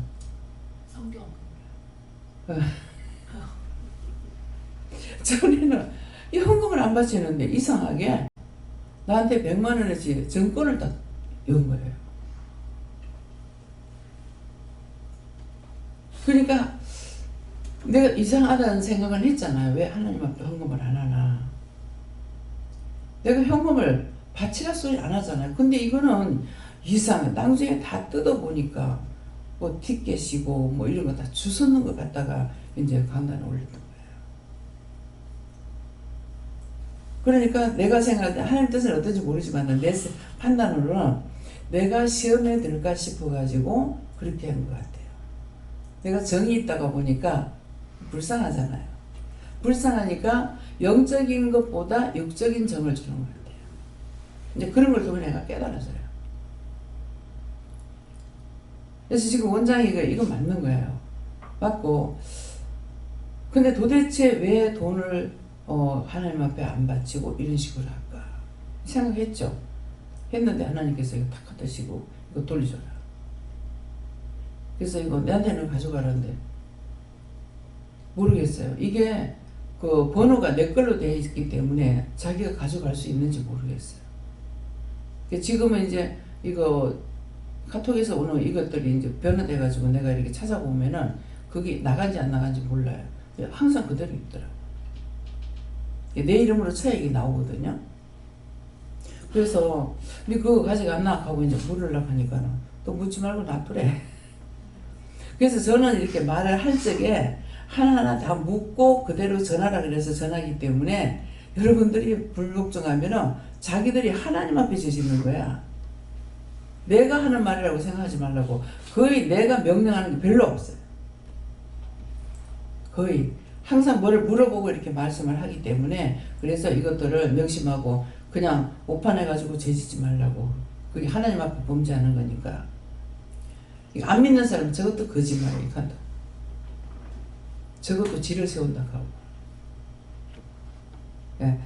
성경. 전에는 이 헌금을 안 바치는데 이상하게 나한테 100,000원어치 정권을 딱 연 거예요. 그러니까 내가 이상하다는 생각을 했잖아요. 왜 하나님 앞에 헌금을 안 하나. 내가 헌금을 바치라 소리 안 하잖아요. 근데 이거는 이상해. 나중에 다 뜯어보니까 뭐 티켓이고 뭐 이런 거 다 주웠는 것 갖다가 이제 강단에 올렸던 거예요. 그러니까 내가 생각할 때 하나님 뜻은 어떤지 모르지만 내 판단으로는 내가 시험에 들까 싶어가지고 그렇게 한 것 같아요. 내가 정이 있다가 보니까 불쌍하잖아요. 불쌍하니까 영적인 것보다 육적인 정을 주는 것 같아요. 이제 그런 걸 통해 내가 깨달아져요. 그래서 지금 원장이 이거 맞는 거예요. 맞고. 근데 도대체 왜 돈을 하나님 앞에 안 바치고 이런 식으로 할까 생각했죠. 했는데 하나님께서 이거 탁 갖다 시고 이거 돌려줘라. 그래서 이거 내한테는 가져가라는데 모르겠어요. 이게 그 번호가 내 걸로 되어 있기 때문에 자기가 가져갈 수 있는지 모르겠어요. 지금은 이제 이거 카톡에서 오는 이것들이 이제 변화돼가지고 내가 이렇게 찾아보면은 그게 나간지 안 나간지 몰라요. 항상 그대로 있더라고요. 내 이름으로 쳐야 이게 나오거든요. 그래서 근데 그거 가지고 안 나가고 이제 물으려고 하니까는 또 묻지 말고 놔두래. 그래서 저는 이렇게 말을 할 적에 하나하나 다 묻고 그대로 전하라 그래서 전하기 때문에 여러분들이 불복종하면은 자기들이 하나님 앞에 지시는 거야. 내가 하는 말이라고 생각하지 말라고. 거의 내가 명령하는 게 별로 없어요. 거의 항상 뭐를 물어보고 이렇게 말씀을 하기 때문에 그래서 이것들을 명심하고 그냥 오판해가지고 죄짓지 말라고. 그게 하나님 앞에 범죄하는 거니까. 안 믿는 사람은 저것도 거짓말이에요. 이칸도. 저것도 지를 세운다 하고. 예.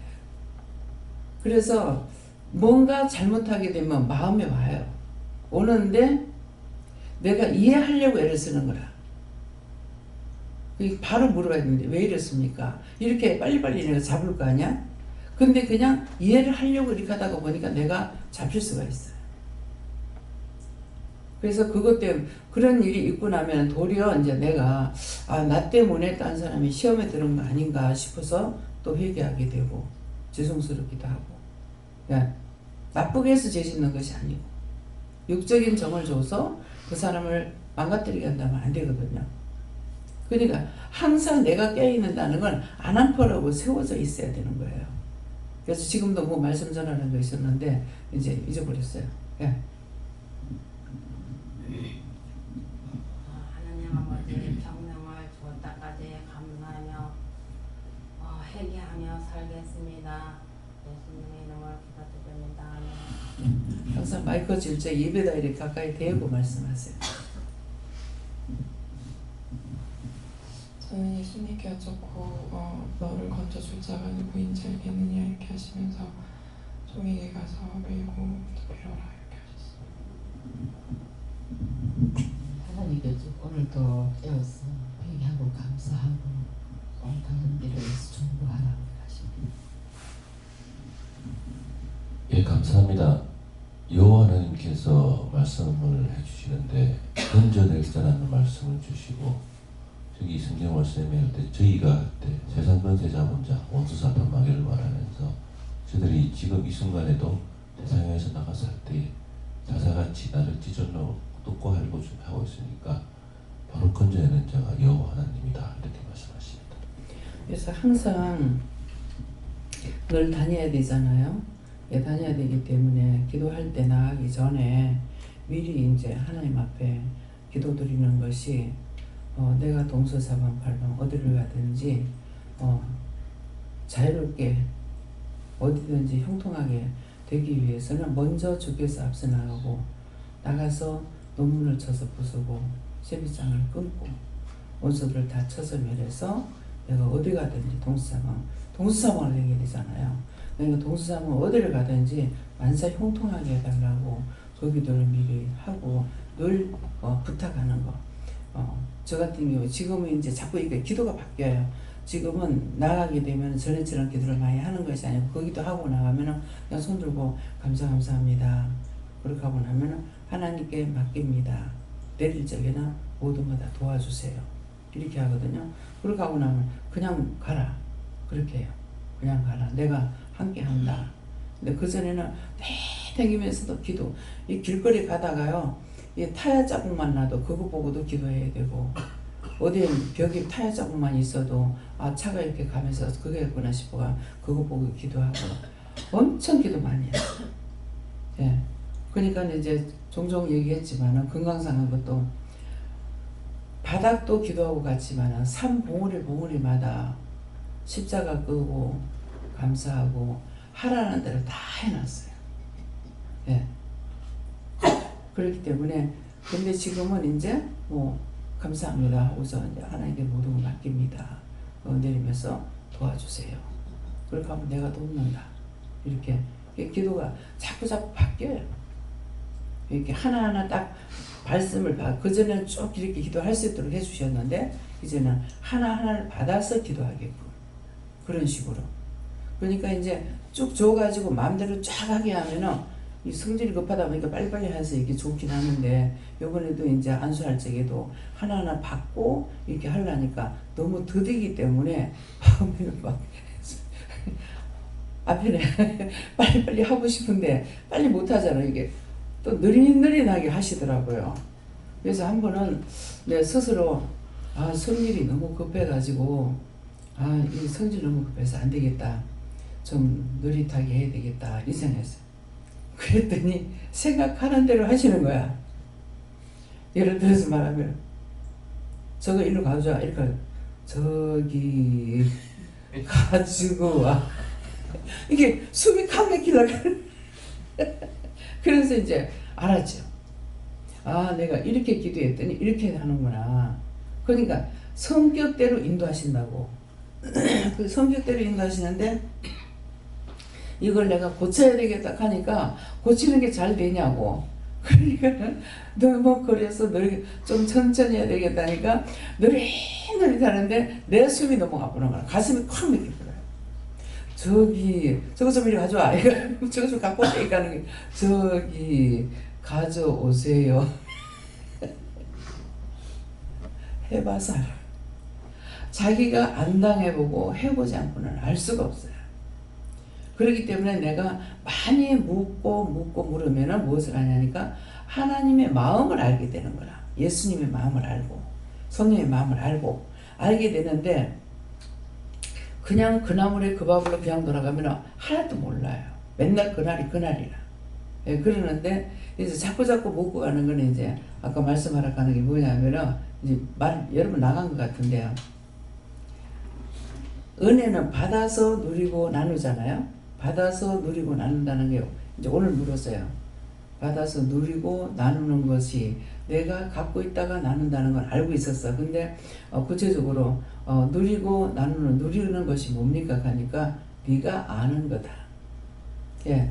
그래서 뭔가 잘못하게 되면 마음에 와요. 오는데 내가 이해하려고 애를 쓰는 거라. 바로 물어봐야 되는데 왜 이랬습니까? 이렇게 빨리빨리 내가 잡을 거 아니야? 근데 그냥 이해를 하려고 이렇게 하다가 보니까 내가 잡힐 수가 있어요. 그래서 그것 때문에 그런 일이 있고 나면 도리어 이제 내가 나 때문에 딴 사람이 시험에 들은 거 아닌가 싶어서 또 회개하게 되고 죄송스럽기도 하고. 예. 나쁘게 해서 죄 짓는 것이 아니고 육적인 정을 줘서 그 사람을 망가뜨리게 한다면 안 되거든요. 그러니까 항상 내가 깨어있는다는 건 안한포라고 세워져 있어야 되는 거예요. 그래서 지금도 뭐 말씀 전하는 거 있었는데 이제 잊어버렸어요. 예. 하나님 아버지 평생을 주었다까지 감사하며 회개하며 살겠습니다. 예수님의 이름을 기도드립니다. 항상 마이크 질 때 입에다 이렇게 가까이 대고 말씀하세요. 저는 예수님께 여쭙고 너를 건져줄 자가 누구인지 알겠느냐 이렇게 하시면서 종에게 가서 밀고 빌어라 이렇게 하셨습니다. 하나님께 오늘도 깨어서 회개하고 감사하고 다른 일을 위해서 중보하라고 하십니다. 예, 감사합니다. 여호와 하나님께서 말씀을 해주시는데 건져낼 자라는 말씀을 주시고 저기 성경 말씀에 할 때 저희가 할 때 세상 권세 잡은 자 원수 사탄 마귀를 말하면서 저들이 지금 이 순간에도 세상에서 나가서 할 때 자사같이 나를 찢어놓고 뜯고 할고 하고 있으니까 바로 건져내는 자가 여호와 하나님이다 이렇게 말씀하십니다. 그래서 항상 늘 다녀야 되잖아요. 예, 다녀야 되기 때문에 기도할 때 나가기 전에 미리 이제 하나님 앞에 기도드리는 것이 내가 동서사방팔방 어디를 가든지 자유롭게 어디든지 형통하게 되기 위해서는 먼저 주께서 앞서 나가고 나가서 논문을 쳐서 부수고 세비장을 끊고 원수들을 다 쳐서 멸해서 내가 어디 가든지 동서사방을 되게 되잖아요. 그러니까 동서사방을 어디를 가든지 만사 형통하게 해달라고 그 기도를 미리 하고 늘 부탁하는 거. 저 같은 경우 지금은 이제 자꾸 이게 기도가 바뀌어요. 지금은 나가게 되면 전에처럼 기도를 많이 하는 것이 아니고 거기도 하고 나가면은 그냥 손 들고 감사합니다. 그렇게 하고 나면은 하나님께 맡깁니다. 내릴 적에는 모든 거 다 도와주세요. 이렇게 하거든요. 그렇게 하고 나면 그냥 가라. 그렇게 해요. 그냥 가라. 내가 함께 한다. 근데 그전에는 댕기면서도 기도. 이 길거리 가다가요. 이 타야 자국만 나도 그거 보고도 기도해야 되고 어디에 벽에 타야 자국만 있어도 차가 이렇게 가면서 그거였구나 싶어가 그거 보고 기도하고 엄청 기도 많이 해요. 예. 그러니까 이제 종종 얘기했지만은 금강산은 것도 바닥도 기도하고 갔지만은 산 봉우리마다 십자가 끄고 감사하고 하라는 대로 다 해놨어요. 예. 그렇기 때문에 근데 지금은 이제 감사합니다 하고서 이제 하나님께 모든 걸 맡깁니다. 내리면서 도와주세요. 그렇게 하면 내가 돕는다. 이렇게 기도가 자꾸 바뀌어요. 이렇게 하나하나 딱 말씀을 그전에는 쭉 이렇게 기도할 수 있도록 해주셨는데 이제는 하나하나를 받아서 기도하게끔 그런 식으로. 그러니까 이제 쭉 줘가지고 마음대로 쫙 하게 하면은 이 성질이 급하다 보니까 빨리빨리 해서 이렇게 좋긴 하는데, 요번에도 이제 안수할 적에도 하나하나 받고 이렇게 하려니까 너무 더디기 때문에 마음에는 막 앞에는 빨리빨리 하고 싶은데 빨리 못하잖아. 이게 또 느릿느릿하게 하시더라고요. 그래서 한 번은 내 스스로 성질이 너무 급해가지고 이 성질 너무 급해서 안 되겠다, 좀 느릿하게 해야 되겠다 이 생각했어요. 그랬더니 생각하는 대로 하시는 거야. 예를 들어서 말하면 저거 일로 가져와 이렇게 저기 가지고 와. 이게 숨이 칵 막히려고. 그래서 이제 알았죠. 내가 이렇게 기도했더니 이렇게 하는구나. 그러니까 성격대로 인도하신다고. 그 성격대로 인도하시는데 이걸 내가 고쳐야 되겠다 하니까 고치는 게 잘 되냐고. 그러니까 너무 그래서 좀 천천히 해야 되겠다니까 느릿느릿 하는데 내 숨이 너무 아프는 거야. 가슴이 콱 막히더라고요. 저거 좀 이리 가져와. 저거 좀 갖고 오니까 하는 게 저기 가져오세요. 해봐서 알아. 자기가 안 당해보고 해보지 않고는 알 수가 없어요. 그렇기 때문에 내가 많이 묻고 물으면은 무엇을 하냐니까 하나님의 마음을 알게 되는 거라. 예수님의 마음을 알고 성령의 마음을 알고 알게 되는데, 그냥 그 나물에 그 밥으로 그냥 돌아가면 하나도 몰라요. 맨날 그날이라. 예, 그러는데 이제 자꾸 묻고 가는 거는 이제 아까 말씀하라고 하는 게 뭐냐면은 이제 여러분 나간 것 같은데요. 은혜는 받아서 누리고 나누잖아요. 받아서 누리고 나눈다는 게 이제 오늘 물었어요. 받아서 누리고 나누는 것이 내가 갖고 있다가 나눈다는 건 알고 있었어. 근데 구체적으로 누리는 것이 뭡니까 하니까 네가 아는 거다. 예,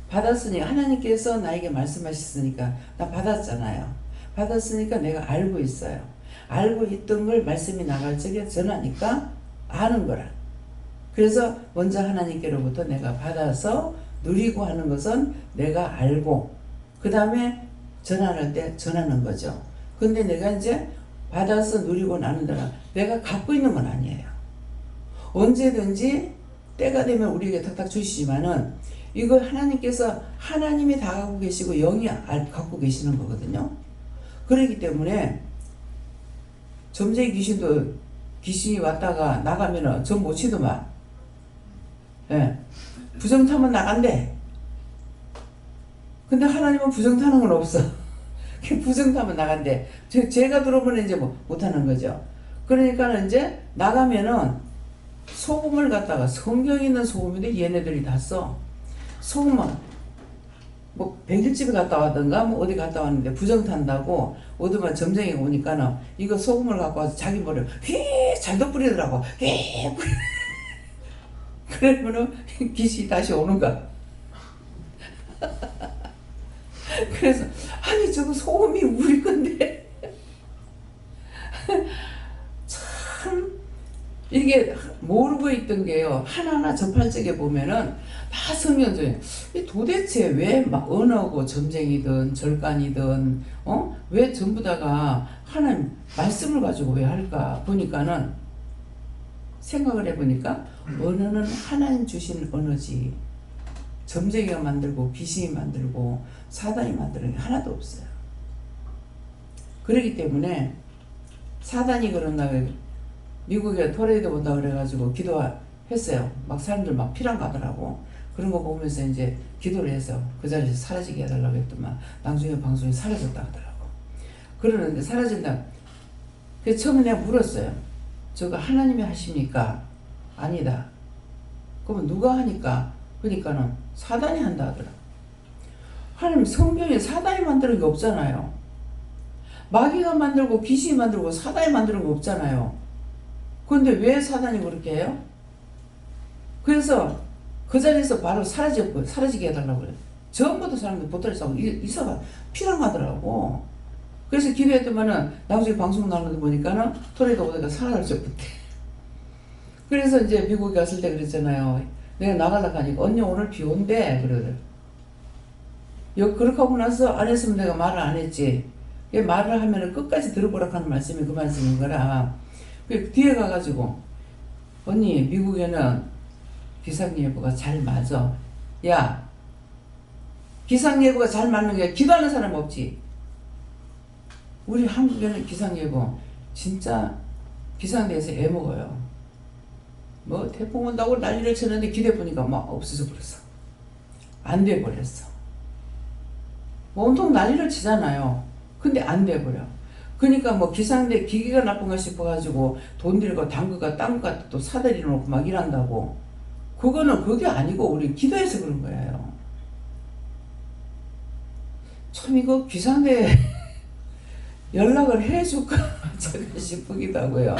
받았으니 하나님께서 나에게 말씀하셨으니까 나 받았잖아요. 받았으니까 내가 알고 있어요. 알고 있던 걸 말씀이 나갈 적에 전하니까 아는 거라. 그래서 먼저 하나님께로부터 내가 받아서 누리고 하는 것은 내가 알고 그 다음에 전하는 때 전하는 거죠. 근데 내가 이제 받아서 누리고 나눈다라 내가 갖고 있는 건 아니에요. 언제든지 때가 되면 우리에게 탁탁 주시지만은 이거 하나님께서 하나님이 다 갖고 계시고 영이 갖고 계시는 거거든요. 그렇기 때문에 점쟁이 귀신이 왔다가 나가면은 전 못 치더만. 예. 부정 타면 나간대. 근데 하나님은 부정 타는 건 없어. 부정 타면 나간대. 제가 들어보면 이제 못하는 거죠. 그러니까 이제 나가면은 소금을 갖다가 성경 있는 소금인데 얘네들이 다 써. 소금은 백일집에 갔다 왔던가 어디 갔다 왔는데 부정 탄다고 어디만 점쟁이가 오니까는 이거 소금을 갖고 와서 자기 머리를 잘도 뿌리더라고. 그러면은 귀신이 다시 오는가. 그래서 아니 저거 소금이 우리 건데 참 이게 모르고 있던 게요. 하나하나 접할 적에 보면은 다 성경적인 도대체 왜 언어고 점쟁이든 절간이든 왜 전부 다가 하나님 말씀을 가지고 왜 할까 보니까는 생각을 해보니까 언어는 하나님 주신 언어지 점쟁이가 만들고 귀신이 만들고 사단이 만드는 게 하나도 없어요. 그렇기 때문에 사단이 그런다고 미국에 토레이도 온다고 그래가지고 기도했어요. 막 사람들 막 피랑 가더라고. 그런 거 보면서 이제 기도를 해서 그 자리에서 사라지게 해달라고 했더만 나중에 방송이 사라졌다 하더라고. 그러는데 사라진다. 그래서 처음에 내가 물었어요. 저거 하나님이 하십니까? 아니다. 그러면 누가 하니까? 그러니까는 사단이 한다 하더라고. 하나님 성경에 사단이 만드는 게 없잖아요. 마귀가 만들고 귀신이 만들고 사단이 만드는 거 없잖아요. 그런데 왜 사단이 그렇게 해요? 그래서 그 자리에서 바로 사라지게 해달라고 그래요. 전부 다 사람들 보따리 싸고 이사가 피랑하더라고. 그래서 기도했더만은 나중에 방송 나오는 데 보니까는 토레이도 오다가 사라졌대. 그래서 이제 미국에 갔을 때 그랬잖아요. 내가 나가려고 하니까 언니 오늘 비 온대 그러더래. 그렇게 하고 나서 안 했으면 내가 말을 안 했지. 말을 하면은 끝까지 들어보라고 하는 말씀이 그 말씀인 거라. 그 뒤에 가가지고 언니 미국에는 기상예보가 잘 맞아. 야 기상예보가 잘 맞는 게 기도하는 사람 없지. 우리 한국에는 기상예보 진짜 기상대에서 애먹어요. 뭐 태풍 온다고 난리를 쳤는데 기대 보니까 막 없어져 버렸어. 안 돼 버렸어. 온통 난리를 치잖아요. 근데 안 돼 버려. 그러니까 뭐 기상대 기기가 나쁜가 싶어가지고 돈 들고 당근가 땅가 또 사들이 놓고 막 일한다고. 그거는 그게 아니고 우리 기도해서 그런 거예요. 참 이거 기상대 연락을 해줄까 싶기도 하고요.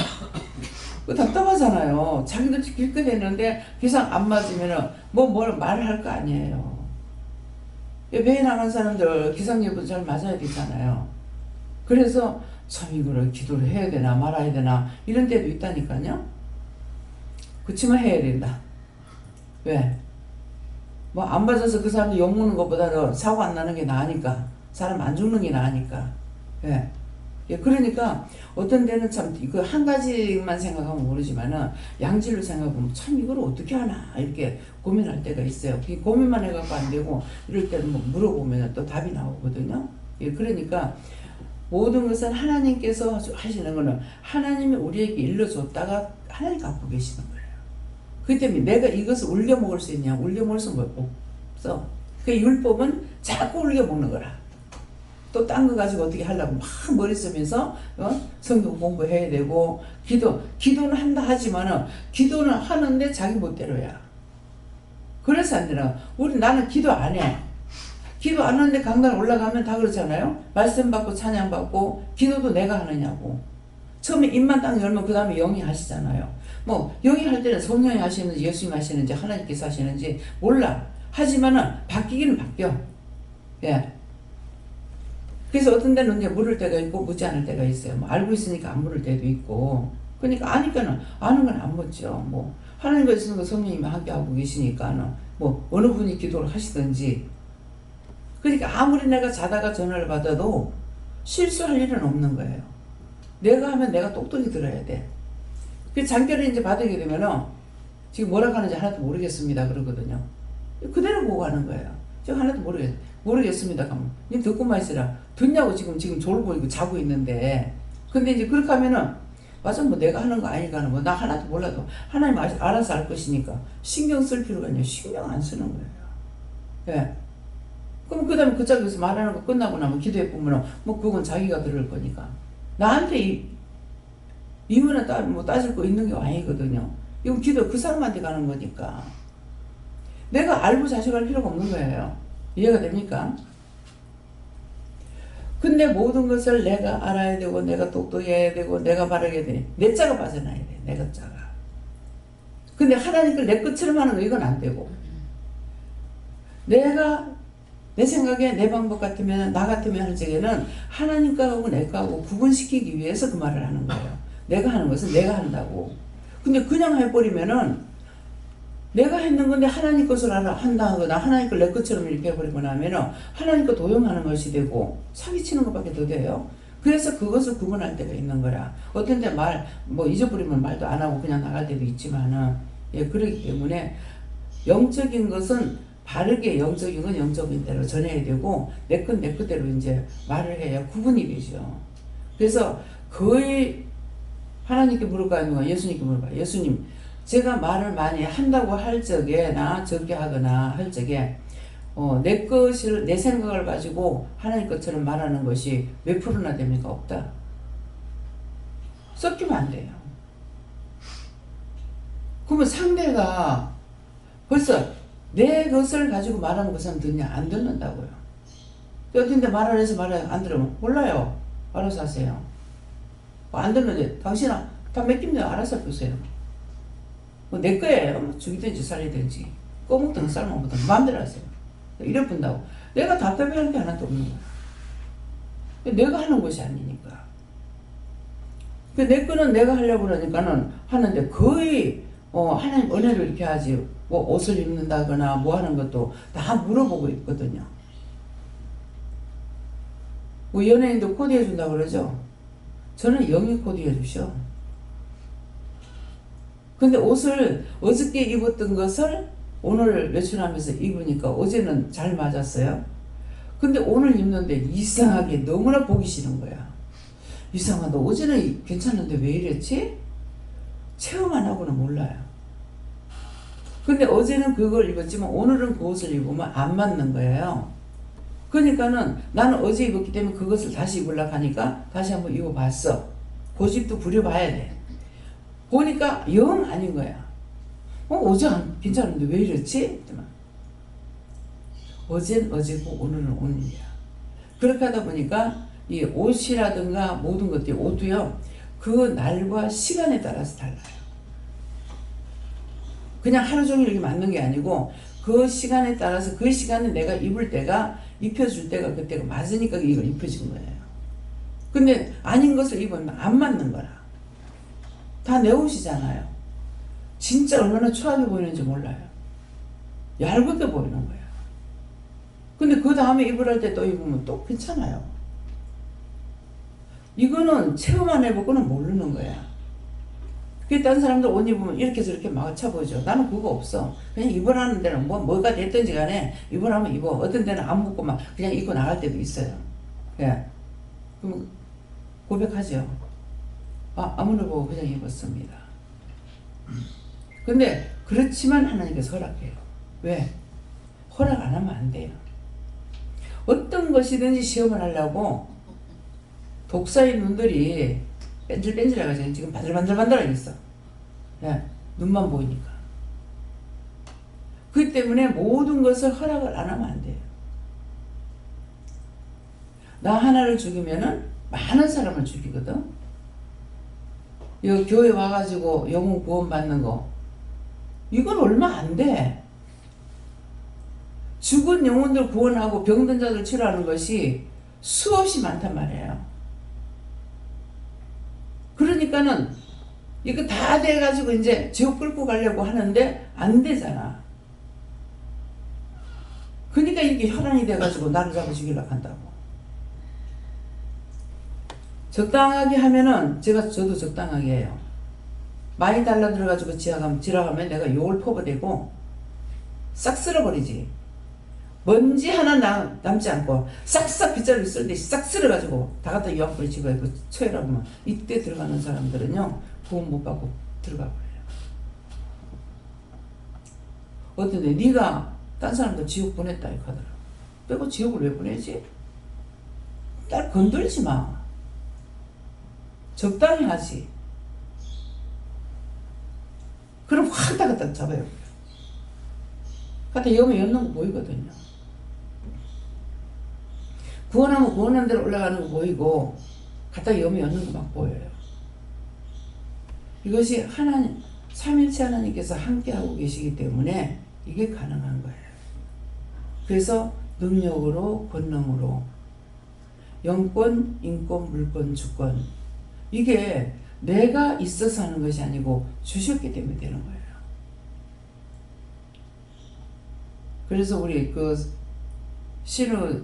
답답하잖아요. 자기도 길게 됐는데 기상 안 맞으면은 뭘 말할 거 아니에요. 배에 나간 사람들 기상예보 잘 맞아야 되잖아요. 그래서 참 이거를 기도를 해야 되나 말아야 되나 이런 데도 있다니까요. 그치만 해야 된다. 왜? 뭐 안 맞아서 그 사람이 욕먹는 것보다는 사고 안 나는 게 나으니까. 사람 안 죽는 게 나으니까. 왜? 그러니까 어떤 데는 참 이거 한 가지만 생각하면 모르지만은 양질로 생각하면 참 이걸 어떻게 하나 이렇게 고민할 때가 있어요. 고민만 해갖고 안 되고 이럴 때는 뭐 물어보면 또 답이 나오거든요. 그러니까 모든 것은 하나님께서 하시는 거는 하나님이 우리에게 일러줬다가 하나님 갖고 계시는 거예요. 그렇기 때문에 내가 이것을 울려 먹을 수 있냐? 울려 먹을 수 없어. 그 율법은 자꾸 울려 먹는 거라. 또 딴 거 가지고 어떻게 하려고 막 머리 쓰면서 성경 공부해야 되고 기도는 한다 하지만은 기도는 하는데 자기 멋대로야. 그래서 안 되나? 나는 기도 안 해. 기도 안 하는데 강단 올라가면 다 그렇잖아요. 말씀 받고 찬양 받고 기도도 내가 하느냐고. 처음에 입만 딱 열면 그 다음에 영이 하시잖아요. 뭐 영이 할 때는 성령이 하시는지 예수님 하시는지 하나님께서 하시는지 몰라. 하지만은 바뀌기는 바뀌어. 예. 그래서 어떤 데는 이제 물을 때가 있고 묻지 않을 때가 있어요. 뭐 알고 있으니까 안 물을 때도 있고. 그러니까 아니까는 아는 건 안 묻죠. 뭐 하나님과 있으는 거 성령님이 함께 하고 계시니까는 뭐 어느 분이 기도를 하시든지. 그러니까 아무리 내가 자다가 전화를 받아도 실수할 일은 없는 거예요. 내가 하면 내가 똑똑히 들어야 돼. 그 장결을 이제 받게 되면은 지금 뭐라고 하는지 하나도 모르겠습니다 그러거든요. 그대로 보고 가는 거예요. 지금 하나도 모르겠습니다. 그러면 니 듣고만 있으라. 듣냐고 지금 졸고 있고 자고 있는데. 근데 이제 그렇게 하면은 맞아 뭐 내가 하는 거 아니까는 뭐 나 하나도 몰라도 하나님 알아서 할 것이니까 신경 쓸 필요가 아니에요. 신경 안 쓰는 거예요. 예. 그럼 그 다음에 그 자리에서 말하는 거 끝나고 나면 기도해 보면은 뭐 그건 자기가 들을 거니까. 나한테 이문에 따질 거 있는 게 아니거든요. 이건 기도 그 사람한테 가는 거니까. 내가 알고 자식할 필요가 없는 거예요. 이해가 됩니까? 근데 모든 것을 내가 알아야 되고 내가 똑똑해야 되고 내가 바르게 돼. 내 자가 빠져나야 돼. 내 자가. 근데 하나님 걸 내 것처럼 하는 거 이건 안 되고. 내가 내 생각에 내 방법 같으면 나 같으면 하는 적에는 하나님 거하고 내 거하고 구분시키기 위해서 그 말을 하는 거예요. 내가 하는 것은 내가 한다고. 근데 그냥 해버리면은 내가 했는 건데 하나님 것을 한다거나 하나님 걸 내 것처럼 이렇게 해버리고 나면은 하나님 거 도용하는 것이 되고 사기치는 것밖에 더 돼요. 그래서 그것을 구분할 때가 있는 거라. 어떤 데 뭐 잊어버리면 말도 안 하고 그냥 나갈 때도 있지만은 그렇기 때문에 영적인 것은 바르게 영적인 건 영적인 대로 전해야 되고 내 건 내 것대로 이제 말을 해야 구분이 되죠. 그래서 거의 하나님께 물을까 아니면 예수님께 물을까? 예수님 제가 말을 많이 한다고 할 적에나 적게 하거나 할 적에 내 생각을 가지고 하나님 것처럼 말하는 것이 몇 프로나 됩니까? 없다. 섞이면 안 돼요. 그러면 상대가 벌써 내 것을 가지고 말하는 것은 듣냐? 안 듣는다고요. 어딘데 말을 해서 안 들으면 몰라요. 알아서 하세요. 안 듣는데 당신아 다 맡깁니다. 알아서 보세요. 뭐 내 거예요. 뭐 죽이든지 살리든지 꺼먹든 삶아먹든 마음대로 하세요. 이래 본다고. 내가 답답해하는 게 하나도 없는 거야. 내가 하는 것이 아니니까. 내 거는 내가 하려고 그러니까는 하는데 거의 하나님 은혜를 이렇게 하지. 뭐 옷을 입는다거나 뭐 하는 것도 다 물어보고 있거든요. 뭐 연예인도 코디해 준다 그러죠. 저는 영이 코디해 주셔. 근데 옷을 어저께 입었던 것을 오늘 외출하면서 입으니까 어제는 잘 맞았어요. 근데 오늘 입는데 이상하게 너무나 보기 싫은 거야. 이상하다. 어제는 괜찮은데 왜 이랬지? 체험 안 하고는 몰라요. 근데 어제는 그걸 입었지만 오늘은 그 옷을 입으면 안 맞는 거예요. 그러니까는 나는 어제 입었기 때문에 그것을 다시 입으려고 하니까 다시 한번 입어봤어. 고집도 부려봐야 돼. 보니까 영 아닌 거야. 어제 괜찮은데 왜 이랬지? 어젠 어제고 오늘은 오늘이야. 그렇게 하다 보니까 이 옷이라든가 모든 것들이 옷도요. 그 날과 시간에 따라서 달라요. 그냥 하루 종일 이렇게 맞는 게 아니고 그 시간에 따라서 그 시간에 내가 입을 때가 입혀줄 때가 그때가 맞으니까 이걸 입혀준 거예요. 근데 아닌 것을 입으면 안 맞는 거라. 다 내 옷이잖아요. 진짜 얼마나 추하게 보이는지 몰라요. 얇게 보이는 거야. 근데 그 다음에 입으랄 때 또 입으면 또 괜찮아요. 이거는 체험 안 해보고는 모르는 거야. 그게 다른 사람들 옷 입으면 이렇게 저렇게 맞춰보죠. 나는 그거 없어. 그냥 입으라는 데는 뭐가 됐든지 간에 입으라면 입어. 어떤 데는 안 묻고 막 그냥 입고 나갈 때도 있어요. 예. 그럼 고백하죠. 아무나 보고 그냥 입었습니다. 근데 그렇지만 하나님께서 허락해요. 왜? 허락 안 하면 안 돼요. 어떤 것이든지 시험을 하려고 독사의 눈들이 뺀질뺀질해가지고 지금 반들반들반들하겠어. 예, 눈만 보이니까. 그 때문에 모든 것을 허락을 안 하면 안 돼요. 나 하나를 죽이면은 많은 사람을 죽이거든. 여기 교회 와가지고 영혼 구원 받는 거 이건 얼마 안 돼. 죽은 영혼들 구원하고 병든 자들 치료하는 것이 수없이 많단 말이에요. 그러니까는 이거 다 돼가지고 이제 지옥 끌고 가려고 하는데 안 되잖아. 그러니까 이게 혈안이 돼가지고 나를 잡아 죽이려고 한다고. 적당하게 하면은 저도 적당하게 해요. 많이 달라들어가지고 지나가면 내가 욕을 퍼버리고 싹 쓸어버리지. 먼지 하나 남지 않고 싹싹 빗자루 쓸 때 싹 쓸어가지고 다 갖다 유황불에 집어넣고 처해라보면 이때 들어가는 사람들은요 구원 못 받고 들어가 버려요. 어떤데 네가 딴 사람들 지옥 보냈다 이렇게 하더라. 빼고 지옥을 왜 보내지? 날 건들지 마. 적당히 하지. 그럼 확 다 갖다 잡아요. 갖다 염에 엮는 거 보이거든요. 구원하면 구원한 대로 올라가는 거 보이고 갖다 염에 엮는 거 막 보여요. 이것이 하나님, 삼일체 하나님께서 함께하고 계시기 때문에 이게 가능한 거예요. 그래서 능력으로 권능으로 영권, 인권, 물권, 주권 이게 내가 있어서 하는 것이 아니고 주셨기 때문에 되는 거예요. 그래서 우리 그 신우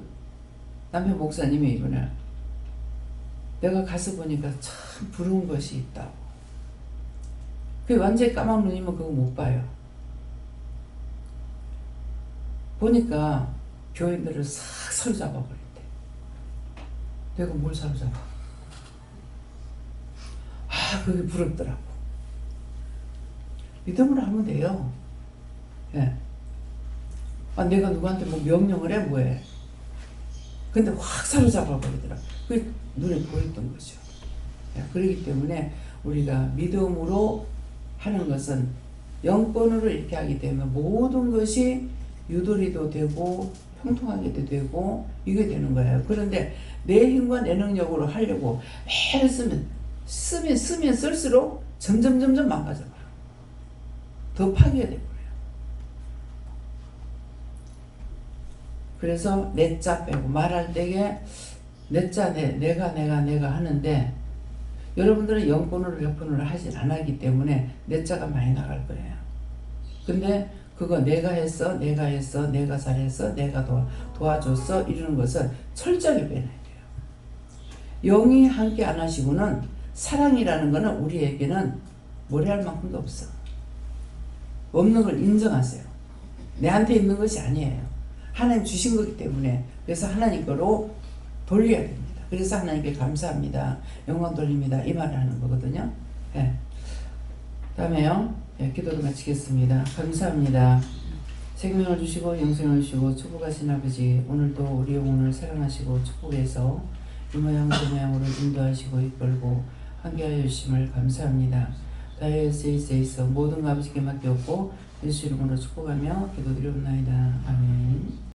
남편 목사님이 이번에 내가 가서 보니까 참 부러운 것이 있다고. 그 완전히 까만 눈이면 그거 못 봐요. 보니까 교인들을 싹 사로잡아 버린대. 내가 뭘 사로잡아? 그게 부럽더라고. 믿음으로 하면 돼요. 예. 내가 누구한테 뭐 명령을 해 뭐해. 근데 확 사로잡아 버리더라. 그게 눈에 보였던 거죠. 예. 그렇기 때문에 우리가 믿음으로 하는 것은 영권으로 이렇게 하기 때문에 모든 것이 유도리도 되고 형통하게도 되고 이게 되는 거예요. 그런데 내 힘과 내 능력으로 하려고 매일 쓰면 쓸수록 점점 망가져버려. 더 파괴가 돼버려요. 그래서 내 자 빼고 말할 때에 내 자 내가 하는데 여러분들은 영권으로 100%를 하진 않았기 때문에 내 자가 많이 나갈 거예요. 근데 그거 내가 했어, 내가 했어, 내가 잘했어, 내가 도와줬어 이러는 것은 철저하게 빼놔야 돼요. 영이 함께 안 하시고는 사랑이라는 거는 우리에게는 뭐라 할 만큼도 없어. 없는 걸 인정하세요. 내한테 있는 것이 아니에요. 하나님 주신 거기 때문에. 그래서 하나님 거로 돌려야 됩니다. 그래서 하나님께 감사합니다. 영광 돌립니다. 이 말을 하는 거거든요. 네. 다음에요. 네, 기도를 마치겠습니다. 감사합니다. 생명을 주시고 영생을 주시고 축복하신 아버지, 오늘도 우리 영혼을 사랑하시고 축복해서 이 모양 저 모양으로 인도하시고 이끌고 함께하여 주심을 감사합니다. 다이어스에서 모든 거 아버지께 맡겼고 예수 이름으로 축복하며 기도드리옵나이다. 아멘.